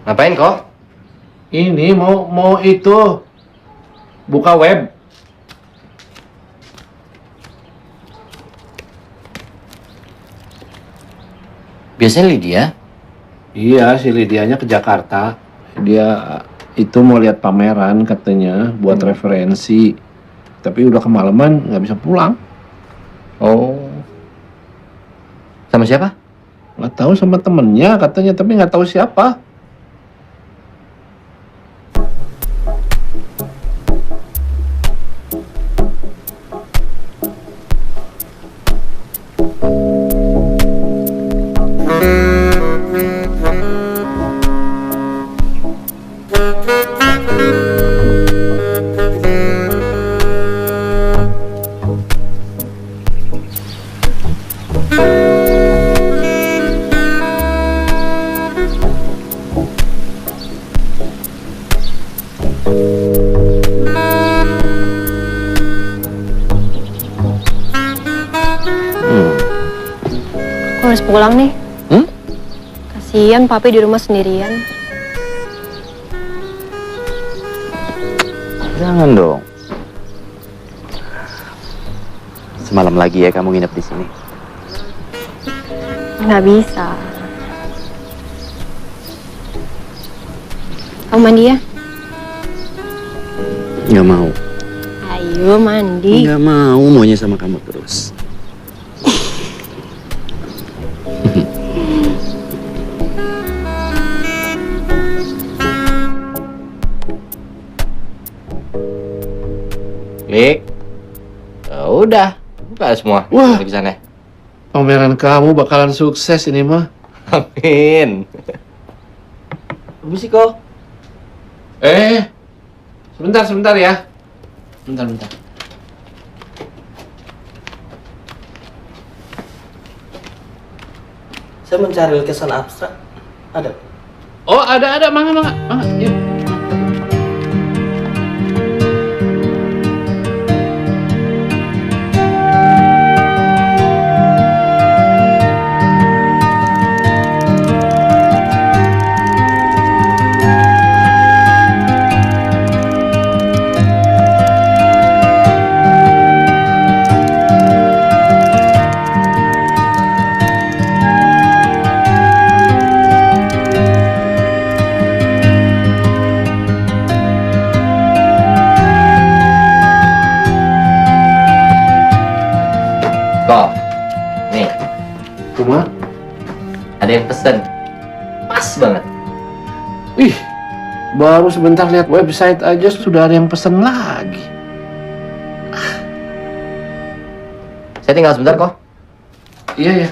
Ngapain kok? Ini mau itu buka web. Biasanya Lydia? Iya, si Lydianya ke Jakarta. Dia itu mau lihat pameran katanya buat referensi. Tapi udah kemalaman nggak bisa pulang. Oh. Sama siapa? Nggak tahu, sama temennya katanya, tapi nggak tahu siapa. harus pulang nih. Kasian papi di rumah sendirian. Jangan dong. Semalam lagi ya kamu nginep di sini. Nggak bisa. Kamu mandi ya? Nggak mau. Ayo mandi. Nggak mau, maunya sama kamu terus. Klik. Udah, buka semua. Wah, tulisannya. pameran kamu bakalan sukses ini mah. Amin. Permisi kok. Sebentar ya. Bentar. Saya mencari lukisan abstrak. Ada. Oh, ada. Mangga. Yuk. Kok, nih, Cuma? ada yang pesen. Pas banget. Wih, baru sebentar lihat website aja sudah ada yang pesen lagi. Saya tinggal sebentar kok. Iya.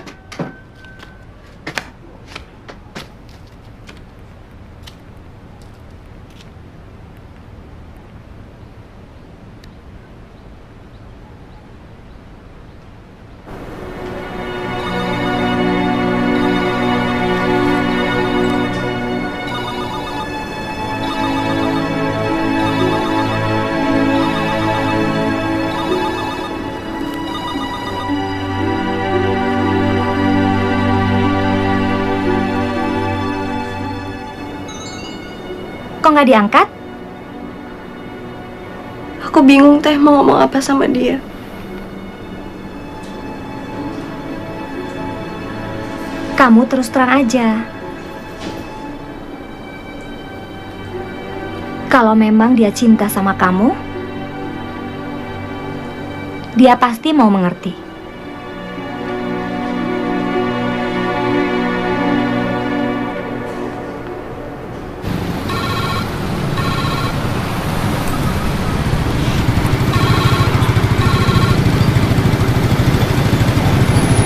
Kok nggak diangkat? Aku bingung teh mau ngomong apa sama dia. Kamu terus terang aja. Kalau memang dia cinta sama kamu, dia pasti mau mengerti.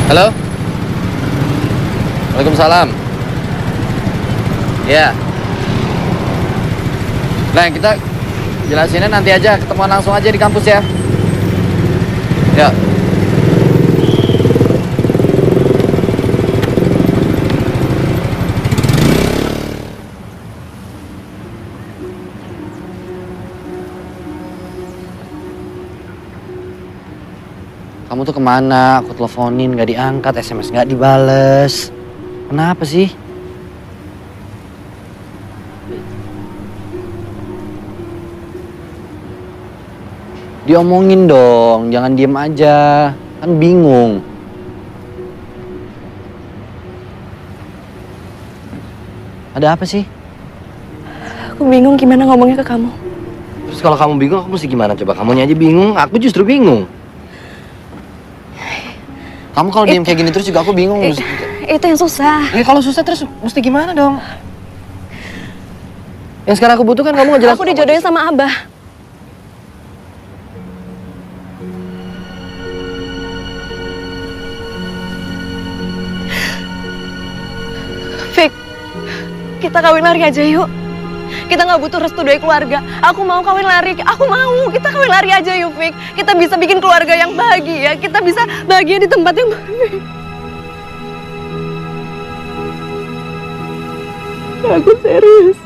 Halo? Waalaikumsalam. Ya. Nah, kita jelasinnya nanti aja, ketemuan langsung aja di kampus ya. Ya. Kamu tuh kemana? Aku teleponin gak diangkat, SMS gak dibales. Kenapa sih? Diomongin dong, jangan diem aja. Kan bingung. Ada apa sih? Aku bingung gimana ngomongnya ke kamu. Terus kalau kamu bingung, aku mesti gimana? Coba kamunya aja bingung, aku justru bingung. Kamu kalau diem kayak gini terus juga aku bingung. Itu yang susah. Ya kalau susah terus mesti gimana dong? Yang sekarang aku butuhkan kamu ngejelasin. Aku dijodohin sama Abah. Fik, kita kawin lari aja yuk. Kita nggak butuh restu dari keluarga. Aku mau kawin lari. Aku mau. Kita kawin lari aja yuk, Fik. Kita bisa bikin keluarga yang bahagia. Kita bisa bahagia di tempat yang bahagia. Aku serius.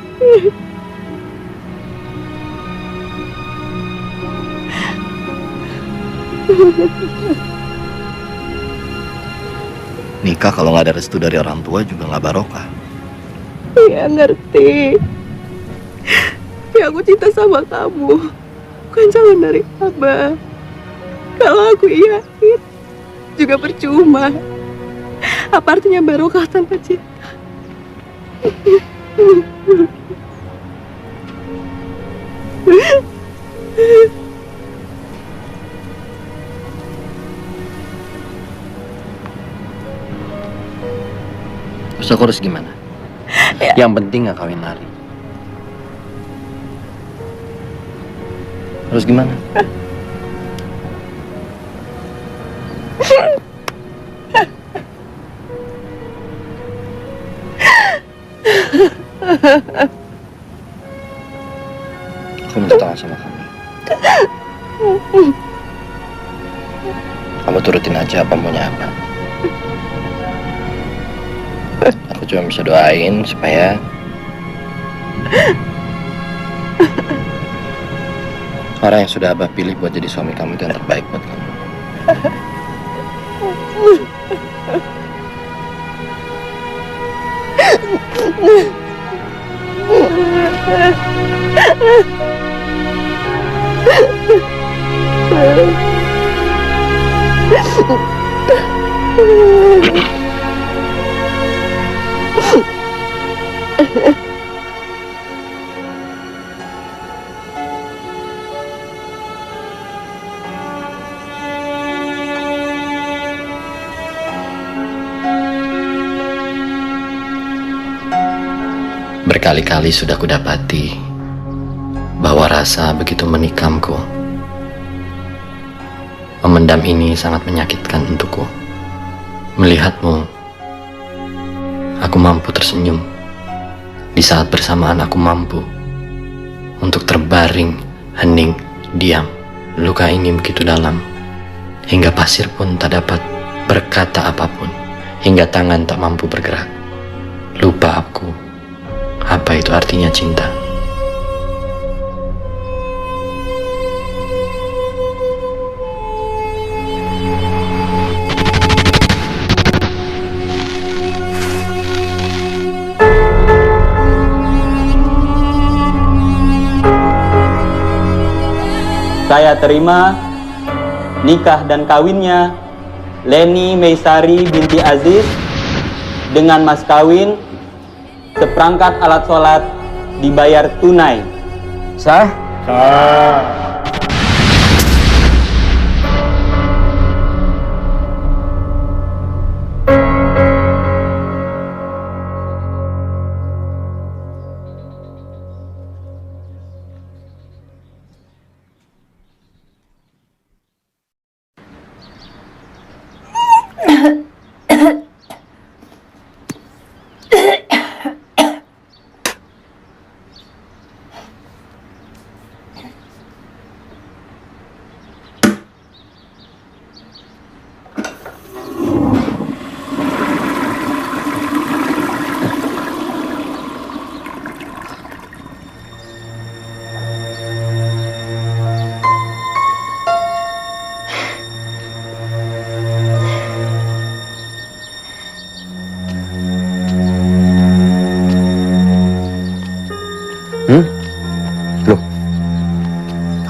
Nikah kalau nggak ada restu dari orang tua juga nggak barokah. Iya ngerti. Ya aku cinta sama kamu, bukan calon dari Abah. Kalau aku iyain juga percuma. Apa artinya barokah tanpa cinta? Terus aku harus gimana? Ya. Yang penting nggak kawin lari. Terus gimana? Aku minta tolong sama kamu. Kamu turutin aja apa maunya apa. Aku cuma bisa doain supaya orang yang sudah Abah pilih buat jadi suami kamu itu yang terbaik buat kamu. Berkali-kali sudah kudapati bahwa rasa begitu menikamku. Memendam ini sangat menyakitkan untukku. Melihatmu, aku mampu tersenyum. Di saat bersamaan aku mampu untuk terbaring, hening, diam. Luka ini begitu dalam, hingga pasir pun tak dapat berkata apapun, hingga tangan tak mampu bergerak. Lupa aku, apa itu artinya cinta. Saya terima nikah dan kawinnya Leni Meisari binti Aziz dengan mas kawin seperangkat alat sholat dibayar tunai. Sah? Sah.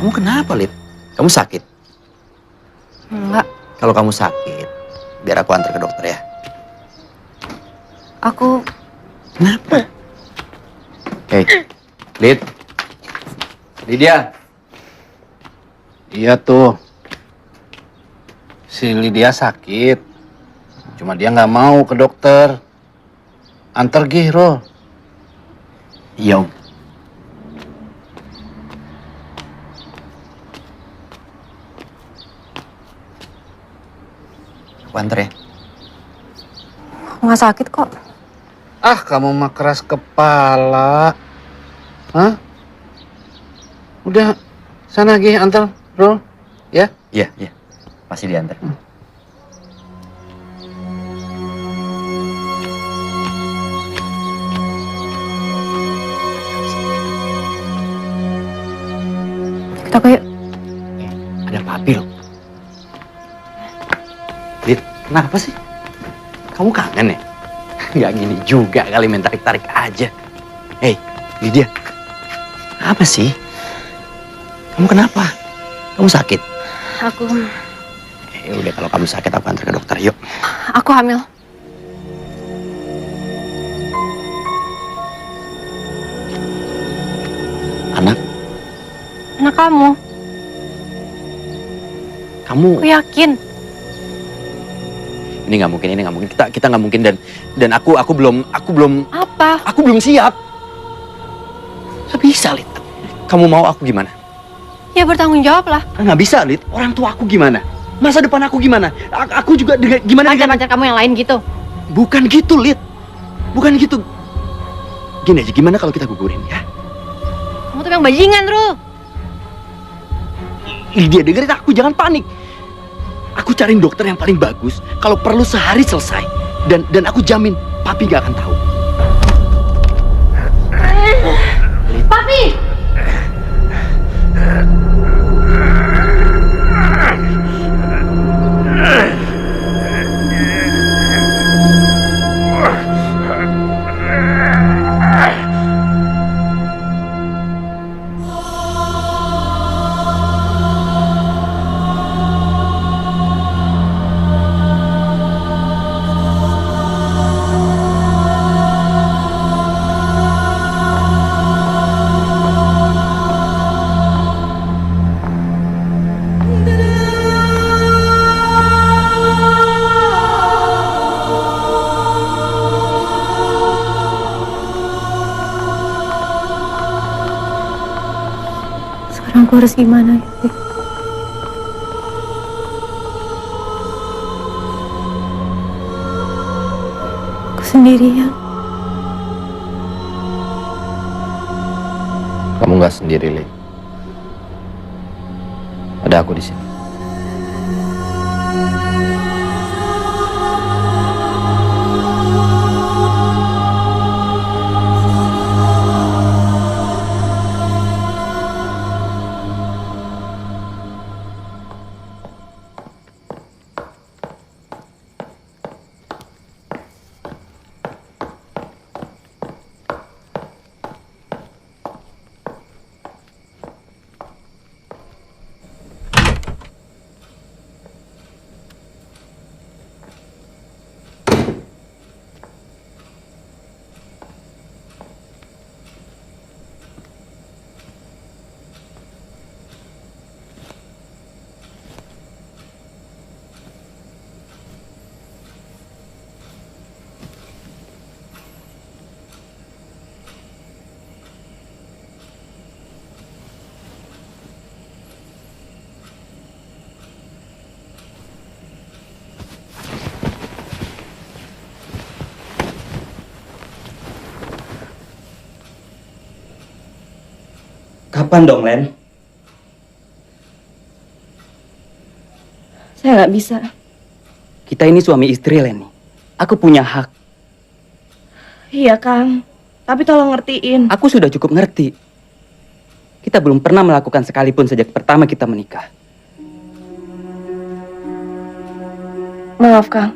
Kamu kenapa, Lid? Kamu sakit? Enggak, Kalau kamu sakit, biar aku antar ke dokter ya. aku Kenapa? Hei, Lid. Lydia. Iya tuh. Si Lydia sakit. Cuma dia nggak mau ke dokter. Antar Giro. Iya, Om. Aku antar ya. nggak sakit kok. Ah, kamu mah keras kepala. Hah? Udah, sana Gi, antar, bro. Ya? Iya, iya. Pasti diantar. Kita ke yuk. Ada papi loh. Lid, kenapa sih? Kamu Kamu kangen ya? Nggak gini juga kali, main tarik-tarik aja. Hei, Lydia. Apa sih? Kamu kenapa? Kamu sakit? Aku Udah, kalau kamu sakit aku antar ke dokter, yuk. hamil. Anak? Anak kamu. Kamu? Aku yakin. Ini nggak mungkin. Kita nggak mungkin, dan aku belum. Apa? Aku belum siap. Gak bisa, Lid. Kamu mau aku gimana? Ya bertanggung jawab lah. Nggak bisa, Lid. Orang tua aku gimana? Masa depan aku gimana? Aku juga gimana dengan pacar kamu yang lain gitu? Bukan gitu, Lid. Bukan gitu. Gini aja, gimana kalau kita gugurin ya? Kamu tuh yang bajingan, Ru. Lydia, dengerin aku, jangan panik. Aku cariin dokter yang paling bagus. Kalau perlu sehari selesai. Dan aku jamin papi gak akan tahu. Papi! Sekarang aku harus gimana, Fik? Aku sendirian. Kamu nggak sendiri, Li. Ada aku di sini. Kapan dong, Len? Saya nggak bisa. Kita ini suami istri, Leni. Aku punya hak. Iya, Kang. Tapi tolong ngertiin. Aku sudah cukup ngerti. Kita belum pernah melakukan sekalipun sejak pertama kita menikah. Maaf, Kang.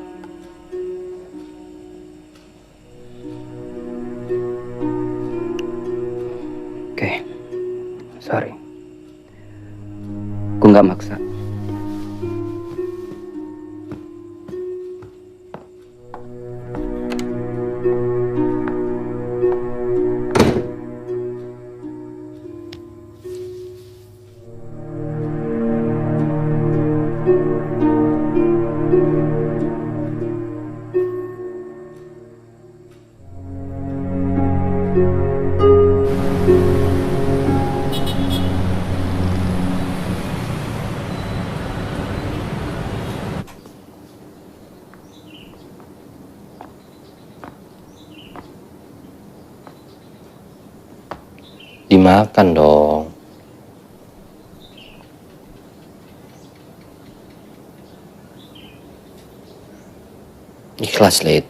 Oke. Sorry. Aku nggak maksa. Dimakan dong. Ikhlas, Lid.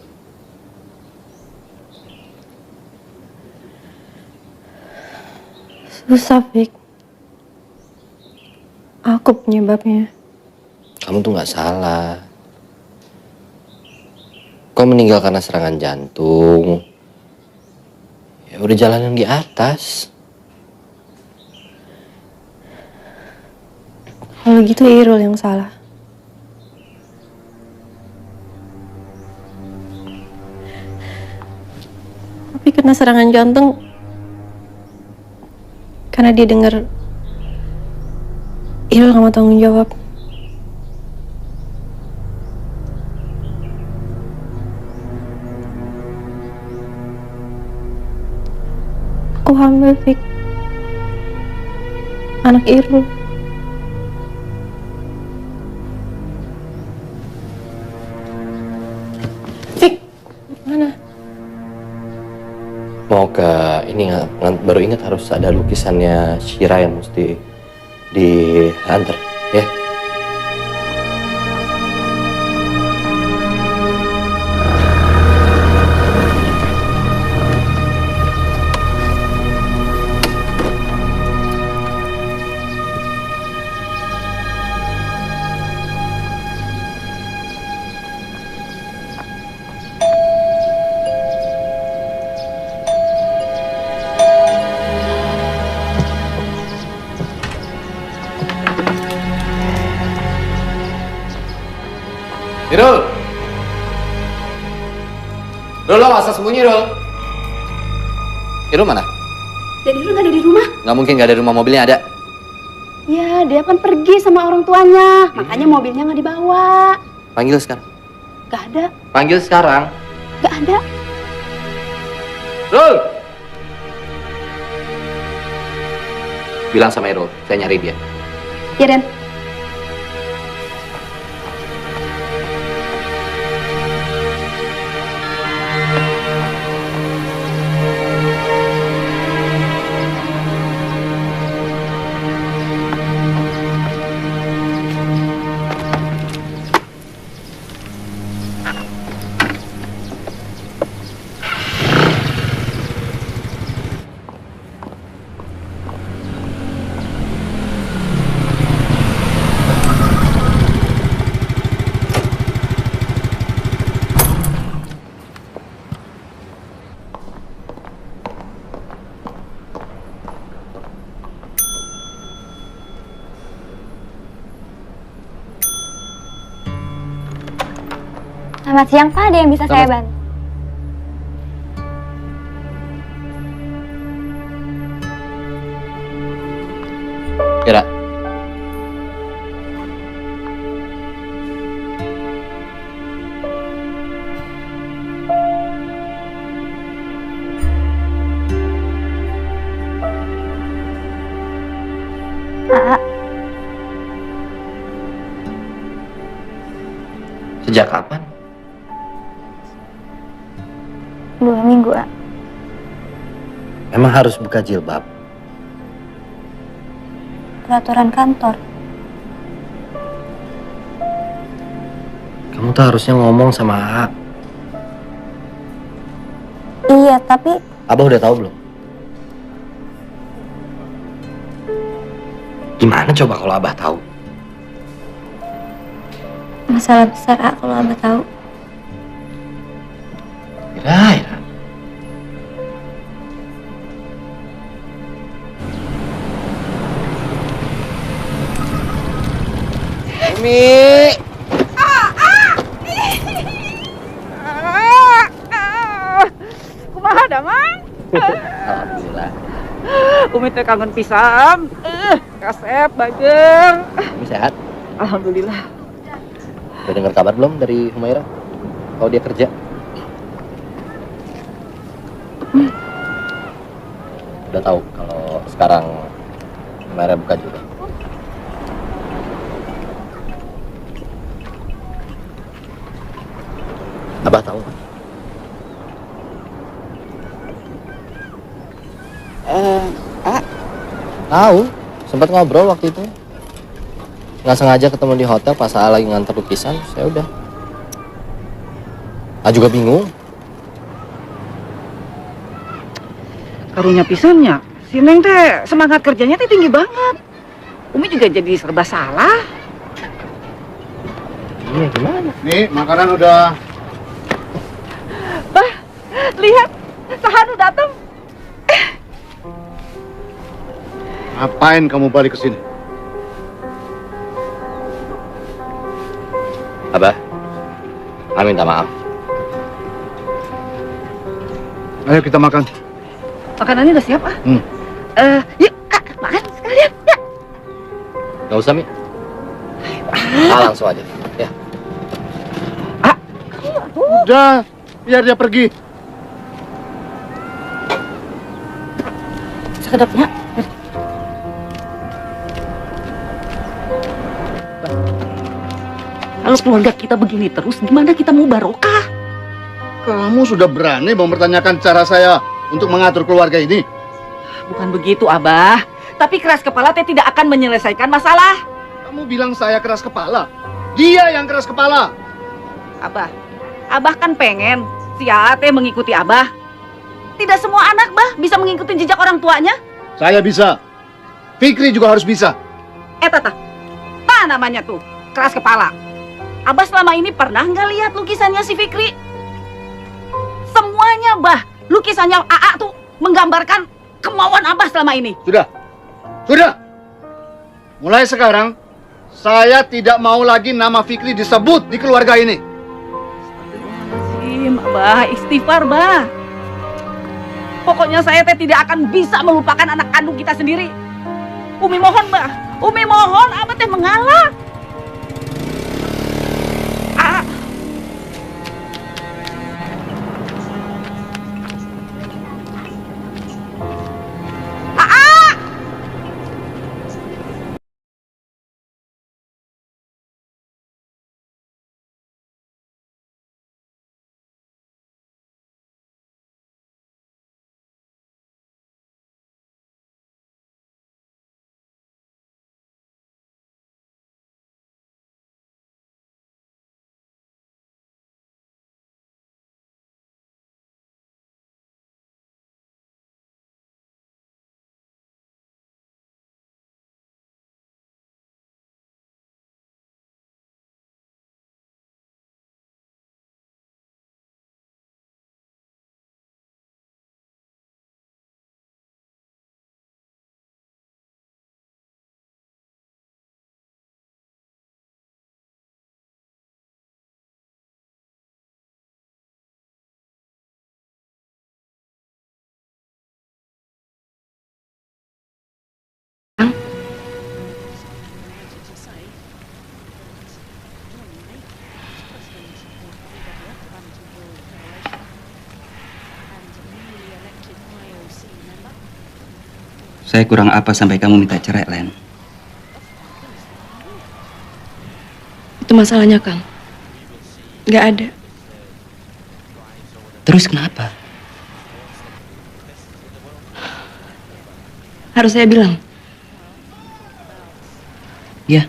Susah, Fik. Aku penyebabnya. Kamu tuh nggak salah. Kok meninggal karena serangan jantung? Ya udah jalan yang di atas. Kalau gitu Irul yang salah. Tapi kena serangan jantung karena dia dengar Irul nggak mau tanggung jawab. Aku hamil, Fik. Anak Irul. Fik, mana? Mau ke ini baru ingat harus ada lukisannya Shira yang mesti diantar ya. Irul! Irul, lo masa sembunyi, Irul? Irul mana? Dan Irul nggak ada di rumah. Nggak mungkin nggak ada di rumah, mobilnya ada. Ya, dia kan pergi sama orang tuanya. Makanya mobilnya nggak dibawa. Panggil sekarang. Gak ada. Panggil sekarang. Gak ada. Irul! Bilang sama Irul, saya nyari dia. Ya, Den. Selamat siang, Pak. Ada yang bisa saya bantu? Kira. Pak. Sejak kapan? 2 minggu, Pak. Emang harus buka jilbab? Peraturan kantor. Kamu tuh harusnya ngomong sama A. Iya, tapi... Abah udah tahu belum? Gimana coba kalau Abah tahu? Masalah besar, A, kalau Abah tahu. Ira. Umi! Kumaha da, Mang? Alhamdulillah. Umi teh kangen pisan. Kasep, Bageng. Umi sehat? Alhamdulillah. Udah dengar kabar belum dari Humaira? Kalau dia kerja? Udah tahu kalau sekarang Humaira buka juga. Abah tahu nggak? Tahu, sempat ngobrol waktu itu. Nggak sengaja ketemu di hotel pas A lagi nganter lukisan, saya udah. A juga bingung. Karunya pisannya, si Neng teh semangat kerjanya teh tinggi banget. Umi juga jadi serba salah. Iya, gimana? Nih, makanan udah Lihat, Sahanu datang. Ngapain kamu balik ke sini? Abah, Amin minta maaf. Ayo kita makan. Makanannya udah siap, ah. Yuk, makan sekalian. Ya. Nggak usah, Mi. Langsung aja. Ya. Udah, biar dia pergi. Sekedapnya. Kalau keluarga kita begini terus, gimana kita mau barokah? Kamu sudah berani mempertanyakan cara saya untuk mengatur keluarga ini? Bukan begitu, Abah. Tapi keras kepala teh tidak akan menyelesaikan masalah. Kamu bilang saya keras kepala. Dia yang keras kepala. Abah kan pengen si Ate mengikuti Abah. Tidak semua anak, Bah, bisa mengikuti jejak orang tuanya. Saya bisa. Fikri juga harus bisa. Tata. Nah namanya tuh, keras kepala. Abah selama ini pernah nggak lihat lukisannya si Fikri? Semuanya, Bah, lukisannya AA tuh menggambarkan kemauan Abah selama ini. Sudah. Mulai sekarang, saya tidak mau lagi nama Fikri disebut di keluarga ini. Abah, istighfar, Bah. Pokoknya saya teh tidak akan bisa melupakan anak kandung kita sendiri. Umi mohon, Bah. Umi mohon, Abah teh mengalah. Saya kurang apa sampai kamu minta cerai, Len? Itu masalahnya, Kang. Nggak ada. Terus kenapa? Harus saya bilang? Ya.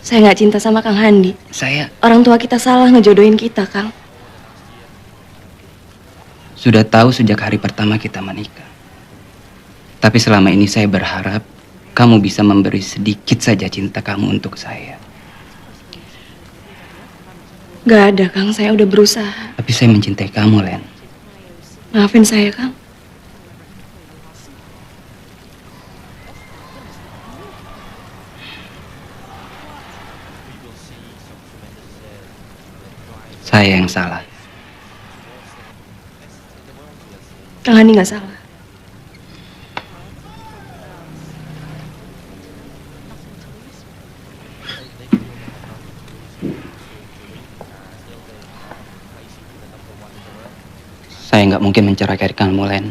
Saya nggak cinta sama Kang Handi. Orang tua kita salah ngejodohin kita, Kang. Sudah tahu sejak hari pertama kita menikah. Tapi selama ini saya berharap kamu bisa memberi sedikit saja cinta kamu untuk saya. Nggak ada, Kang. Saya udah berusaha. Tapi saya mencintai kamu, Len. Maafin saya, Kang. Saya yang salah. Kang Handi nggak salah. Saya nggak mungkin menceraikan kamu, Len.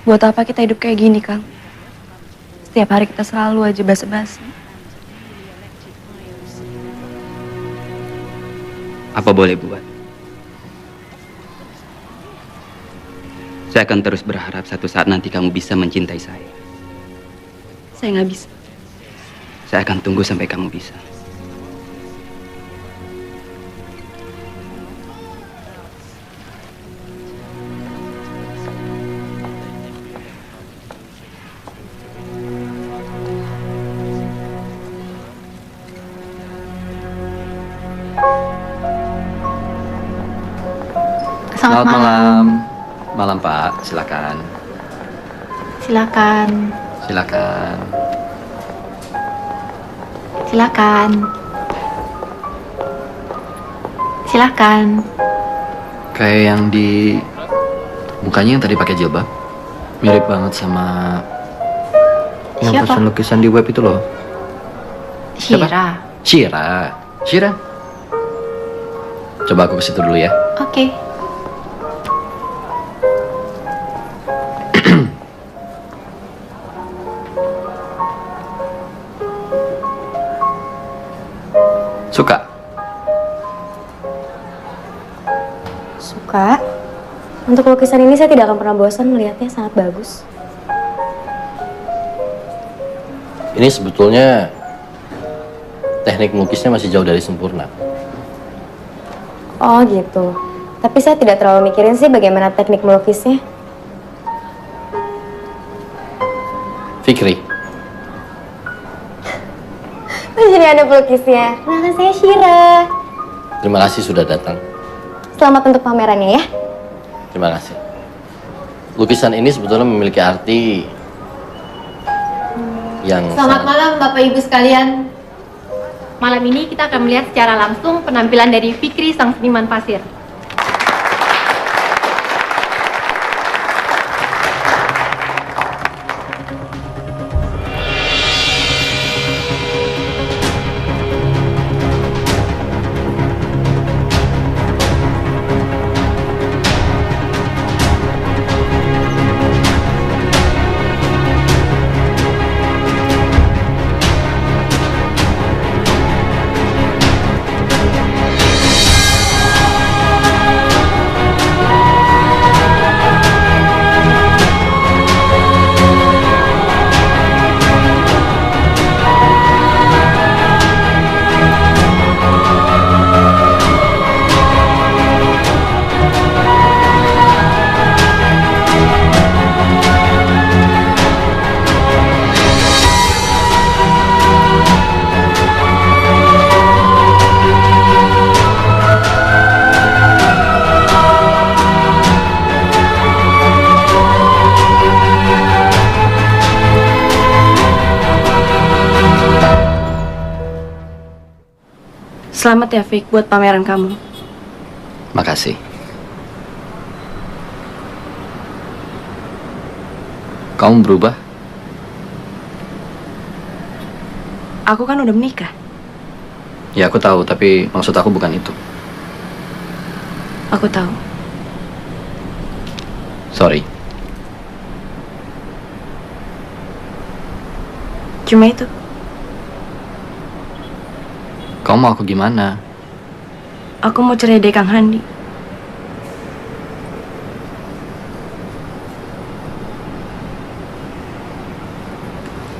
Buat apa kita hidup kayak gini, Kang? Setiap hari kita selalu aja basa-basi. Apa boleh buat? Saya akan terus berharap satu saat nanti kamu bisa mencintai saya. Saya nggak bisa. Saya akan tunggu sampai kamu bisa. Selamat malam. Malam Pak, silakan. Silakan. Silakan. Silakan. Silakan. Kayak yang di mukanya yang tadi pakai jilbab. Mirip banget sama yang Siapa? pesan lukisan di web itu loh. Siapa? Shira. Shira. Coba aku ke situ dulu ya. Oke. Suka? Suka. Untuk lukisan ini saya tidak akan pernah bosan melihatnya, sangat bagus. Ini sebetulnya teknik melukisnya masih jauh dari sempurna. Oh gitu. Tapi saya tidak terlalu mikirin sih bagaimana teknik melukisnya. Fikri, Oh, jadi ada pelukisnya. Nah, saya Shira. terima kasih sudah datang. Selamat untuk pamerannya ya. Terima kasih. Lukisan ini sebetulnya memiliki arti yang Selamat malam Bapak Ibu sekalian. Malam ini kita akan melihat secara langsung penampilan dari Fikri sang seniman pasir. Selamat ya Fik buat pameran kamu. Makasih. Kamu berubah? Aku kan udah menikah. Ya aku tahu, tapi maksud aku bukan itu. Aku tahu. Sorry. Cuma itu. Kamu mau aku gimana? Aku mau cerai dari Kang Handi.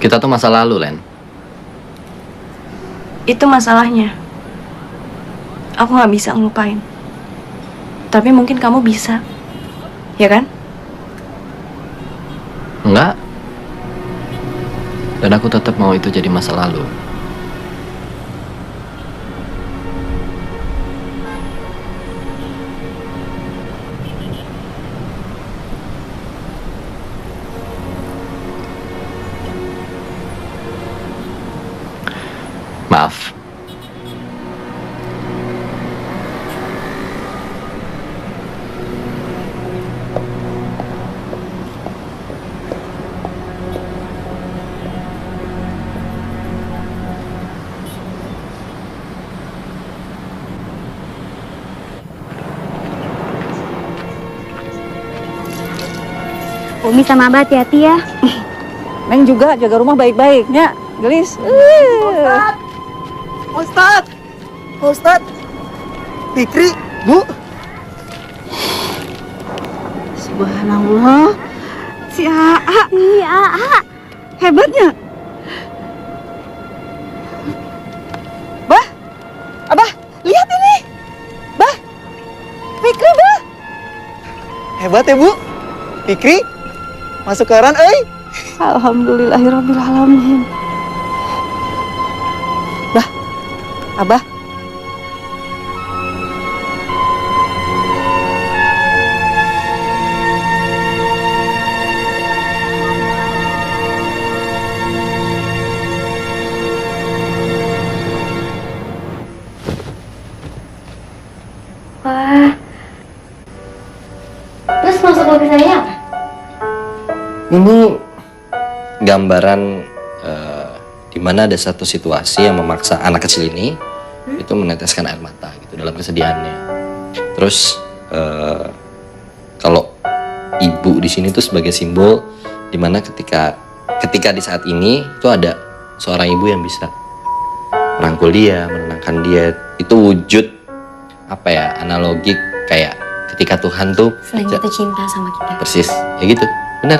Kita tuh masa lalu, Len. Itu masalahnya. Aku nggak bisa ngelupain. Tapi mungkin kamu bisa. Ya kan? Enggak. Dan aku tetap mau itu jadi masa lalu. Maaf. Umi sama Abah hati-hati ya. Neng juga jaga rumah baik-baiknya, gelis. Ustadz! Ustadz! Fikri, Bu! Subhanallah. Si Aa. Iya, Aa. Hebatnya. Bah, Abah, lihat ini. Bah, Fikri, Bah. Hebat ya, Bu! Fikri, masuk ke Ran, euy! Alhamdulillahirrabbilalamin. Bah, Abah. Ini gambaran di mana ada satu situasi yang memaksa anak kecil ini itu meneteskan air mata gitu dalam kesedihannya. Terus kalau ibu di sini tuh sebagai simbol di mana ketika di saat ini itu ada seorang ibu yang bisa merangkul dia, menenangkan dia. Itu wujud apa ya, analogi kayak ketika Tuhan tuh Selain itu cinta sama kita. persis ya gitu, benar.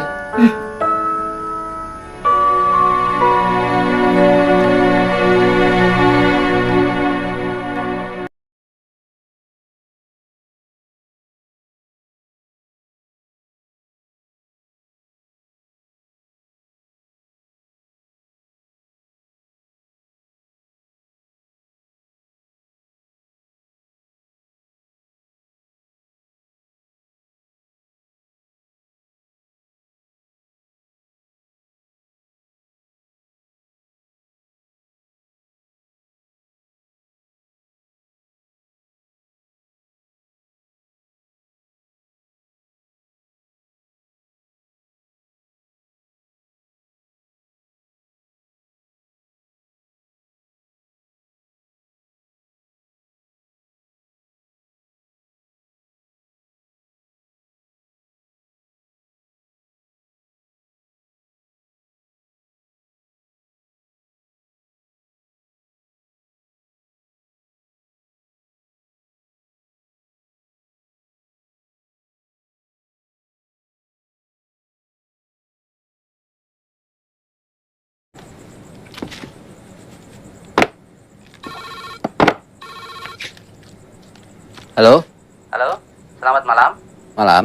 Halo? Halo, selamat malam. Malam.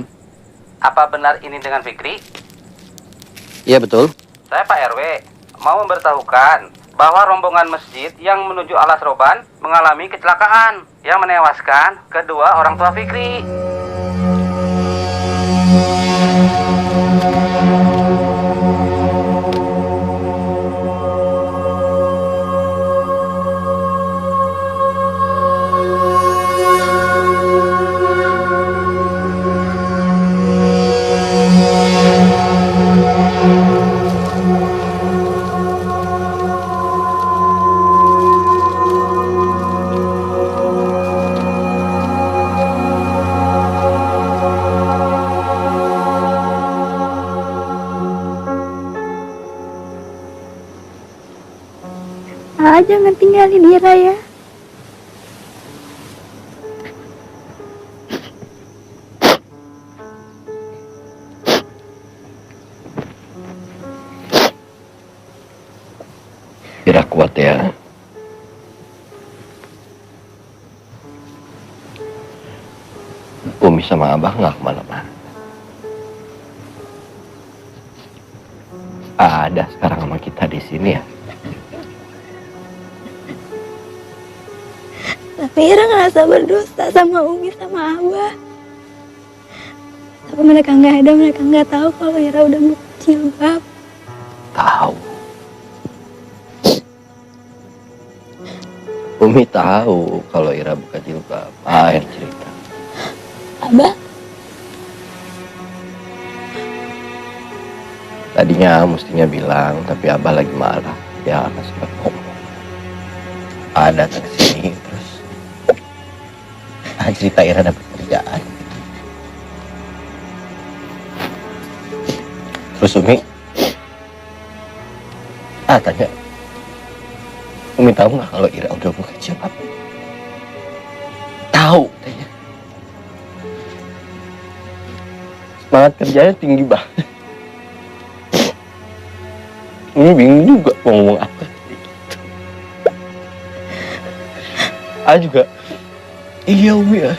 Apa benar ini dengan Fikri? Iya betul. Saya Pak RW, mau memberitahukan bahwa rombongan masjid yang menuju Alas Roban mengalami kecelakaan yang menewaskan kedua orang tua Fikri. Jangan tinggalin Ira ya. Ira kuat ya. Umi sama Abah nggak kemana-mana. Ada sekarang sama kita di sini ya. Tapi Ira ngerasa berdosa sama Umi sama Abah. Tapi mereka nggak ada, mereka nggak tahu kalau Ira udah buka jilbab. Tahu. Umi tahu kalau Ira buka jilbab. Yang cerita. Abah? Tadinya mestinya bilang, tapi Abah lagi marah. Dia nggak sempat ngomong. Datang ke sini terus cerita Ira dapat kerjaan. Terus Umi tanya, Umi tahu nggak kalau Ira udah buka jilbab? Tahu, tanya. Semangat kerjanya tinggi banget. Umi bingung juga mau ngomong apa. Juga iya Umi ya.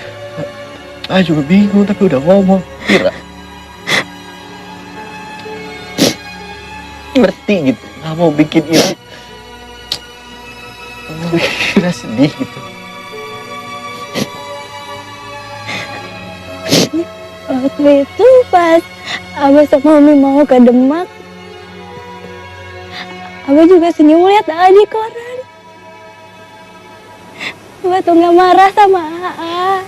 Juga bingung tapi udah ngomong. Ira ngerti gitu, nggak mau bikin Ira sedih gitu. Waktu itu pas Abah sama Umi mau ke Demak, Abah juga senyum lihat Aa di koran. Abah tuh gak marah sama Aa.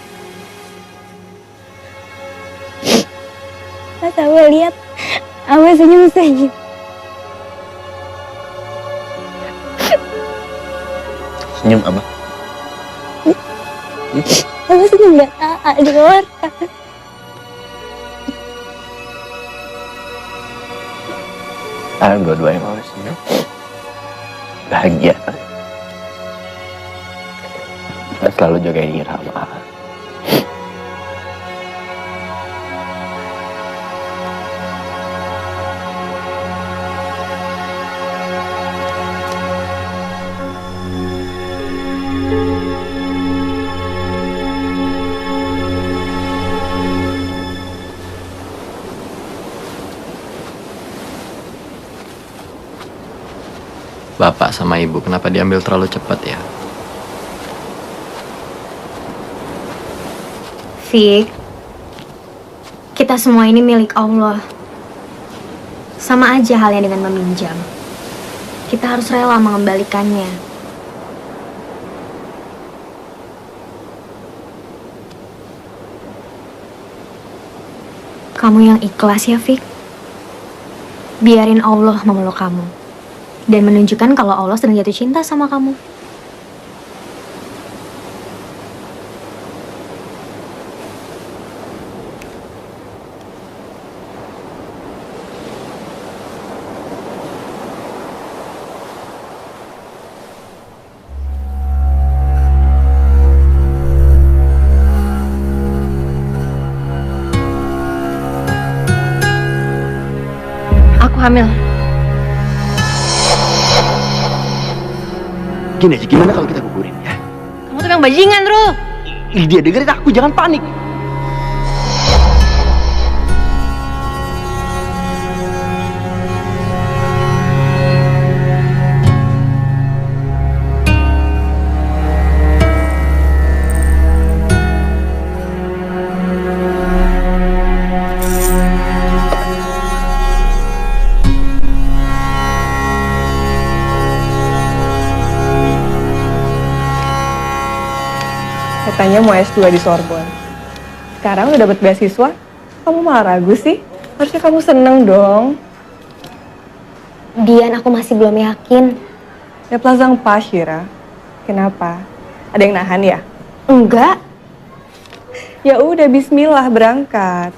Pas Abah lihat Abah senyum-senyum. Senyum Abah. Abah senyum gak ada orang. Kalian dua-duanya mau senyum. Bahagia. Saya selalu jagain Ira, Abah. Bapak sama ibu kenapa diambil terlalu cepat ya? Fik, kita semua ini milik Allah. Sama aja halnya dengan meminjam. Kita harus rela mengembalikannya. Kamu yang ikhlas ya, Fik. Biarin Allah memeluk kamu. Dan menunjukkan kalau Allah sedang jatuh cinta sama kamu. Aku hamil. Gini aja, gimana kalau kita gugurin ya? Kamu tuh yang bajingan, Ru. Lydia, dengerin aku, jangan panik. Katanya mau S2 di Sorbonne. Sekarang udah dapet beasiswa, kamu malah ragu sih? Harusnya kamu seneng dong. Dian, aku masih belum yakin. Ya pelasang pas, Shira. Kenapa? Ada yang nahan ya? Enggak. Ya udah, bismillah berangkat.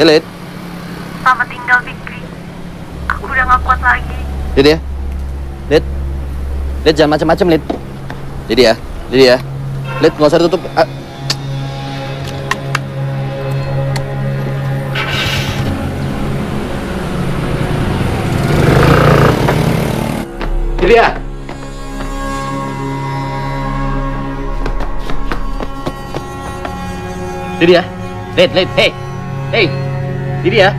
Ya, Lid. Selamat tinggal, Fikri. Aku udah gak kuat lagi. Lid ya. Lid. Lid, jangan macam-macam, Lid. Lid ya. Lid ya. Lid, nggak usah ditutup. Lid ya. Lid ya. Lid, Lid, hey. Hey. Lid ya.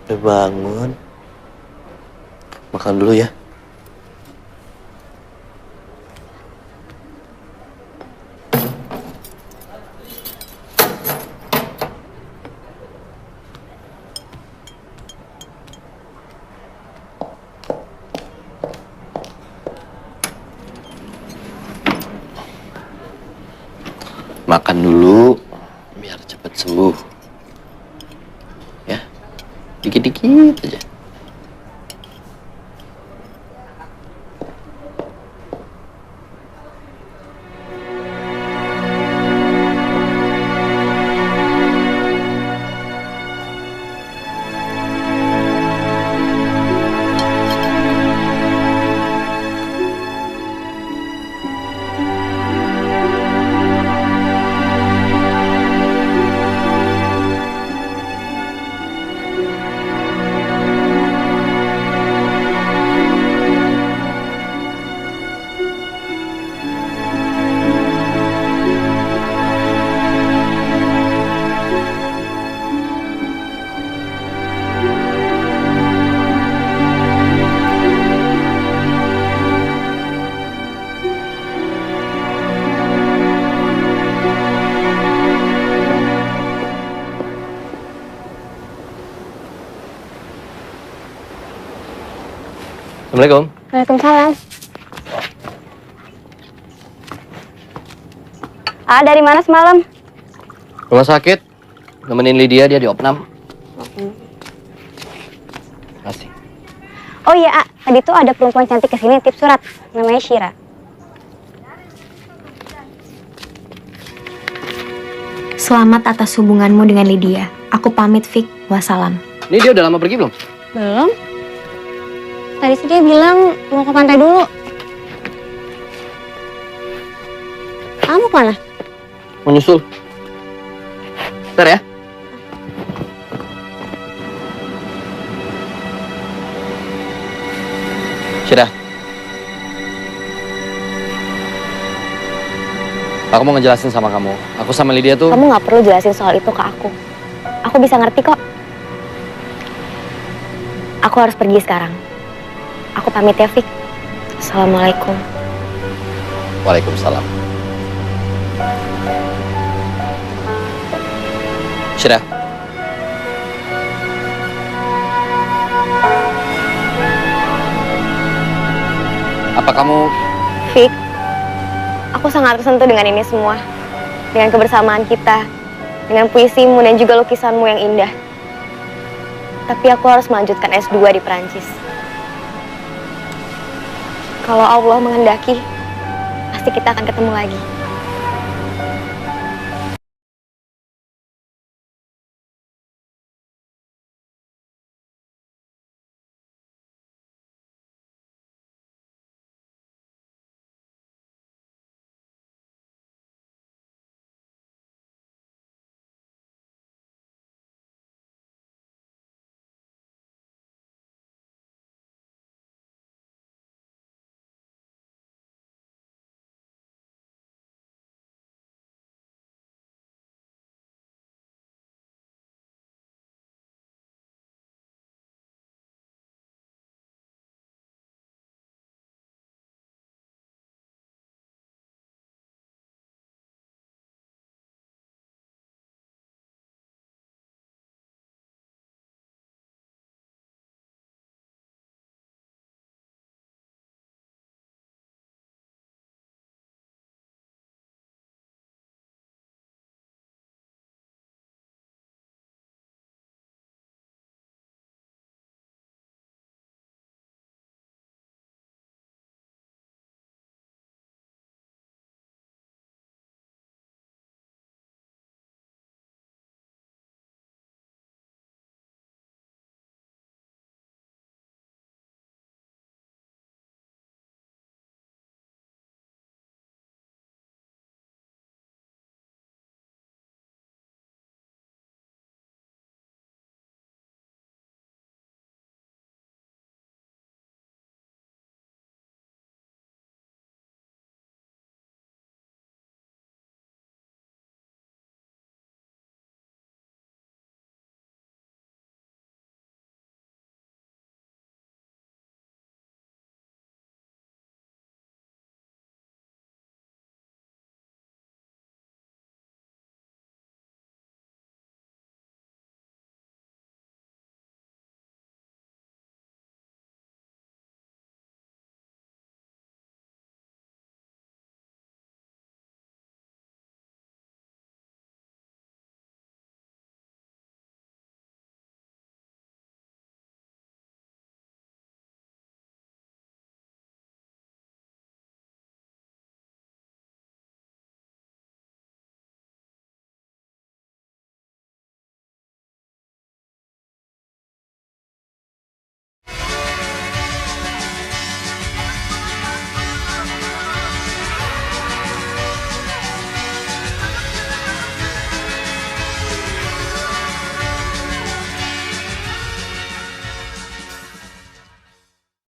Udah bangun. Makan dulu ya. Makan dulu biar cepet sembuh. Ya. Dikit-dikit aja. Assalamualaikum. Waalaikumsalam. Dari mana semalam? Rumah sakit. Nemenin Lydia, dia di opnam. Masih. Oh iya, tadi tuh ada perempuan cantik kesini tip surat. Namanya Shira. Selamat atas hubunganmu dengan Lydia. Aku pamit, Fik. Wassalam. Ini dia udah lama pergi belum? Belum. Tadi sih dia bilang mau ke pantai dulu. Kamu kemana? Mau nyusul. Bentar ya. Syirah. Aku mau ngejelasin sama kamu. Aku sama Lydia tuh... Kamu nggak perlu jelasin soal itu ke aku. Aku bisa ngerti kok. Aku harus pergi sekarang. Aku pamit ya, Fik. Assalamualaikum. Waalaikumsalam. Syirah. Apa kamu... Fik, aku sangat tersentuh dengan ini semua. Dengan kebersamaan kita, dengan puisimu dan juga lukisanmu yang indah. Tapi aku harus melanjutkan S2 di Perancis. Kalau Allah menghendaki, pasti kita akan ketemu lagi.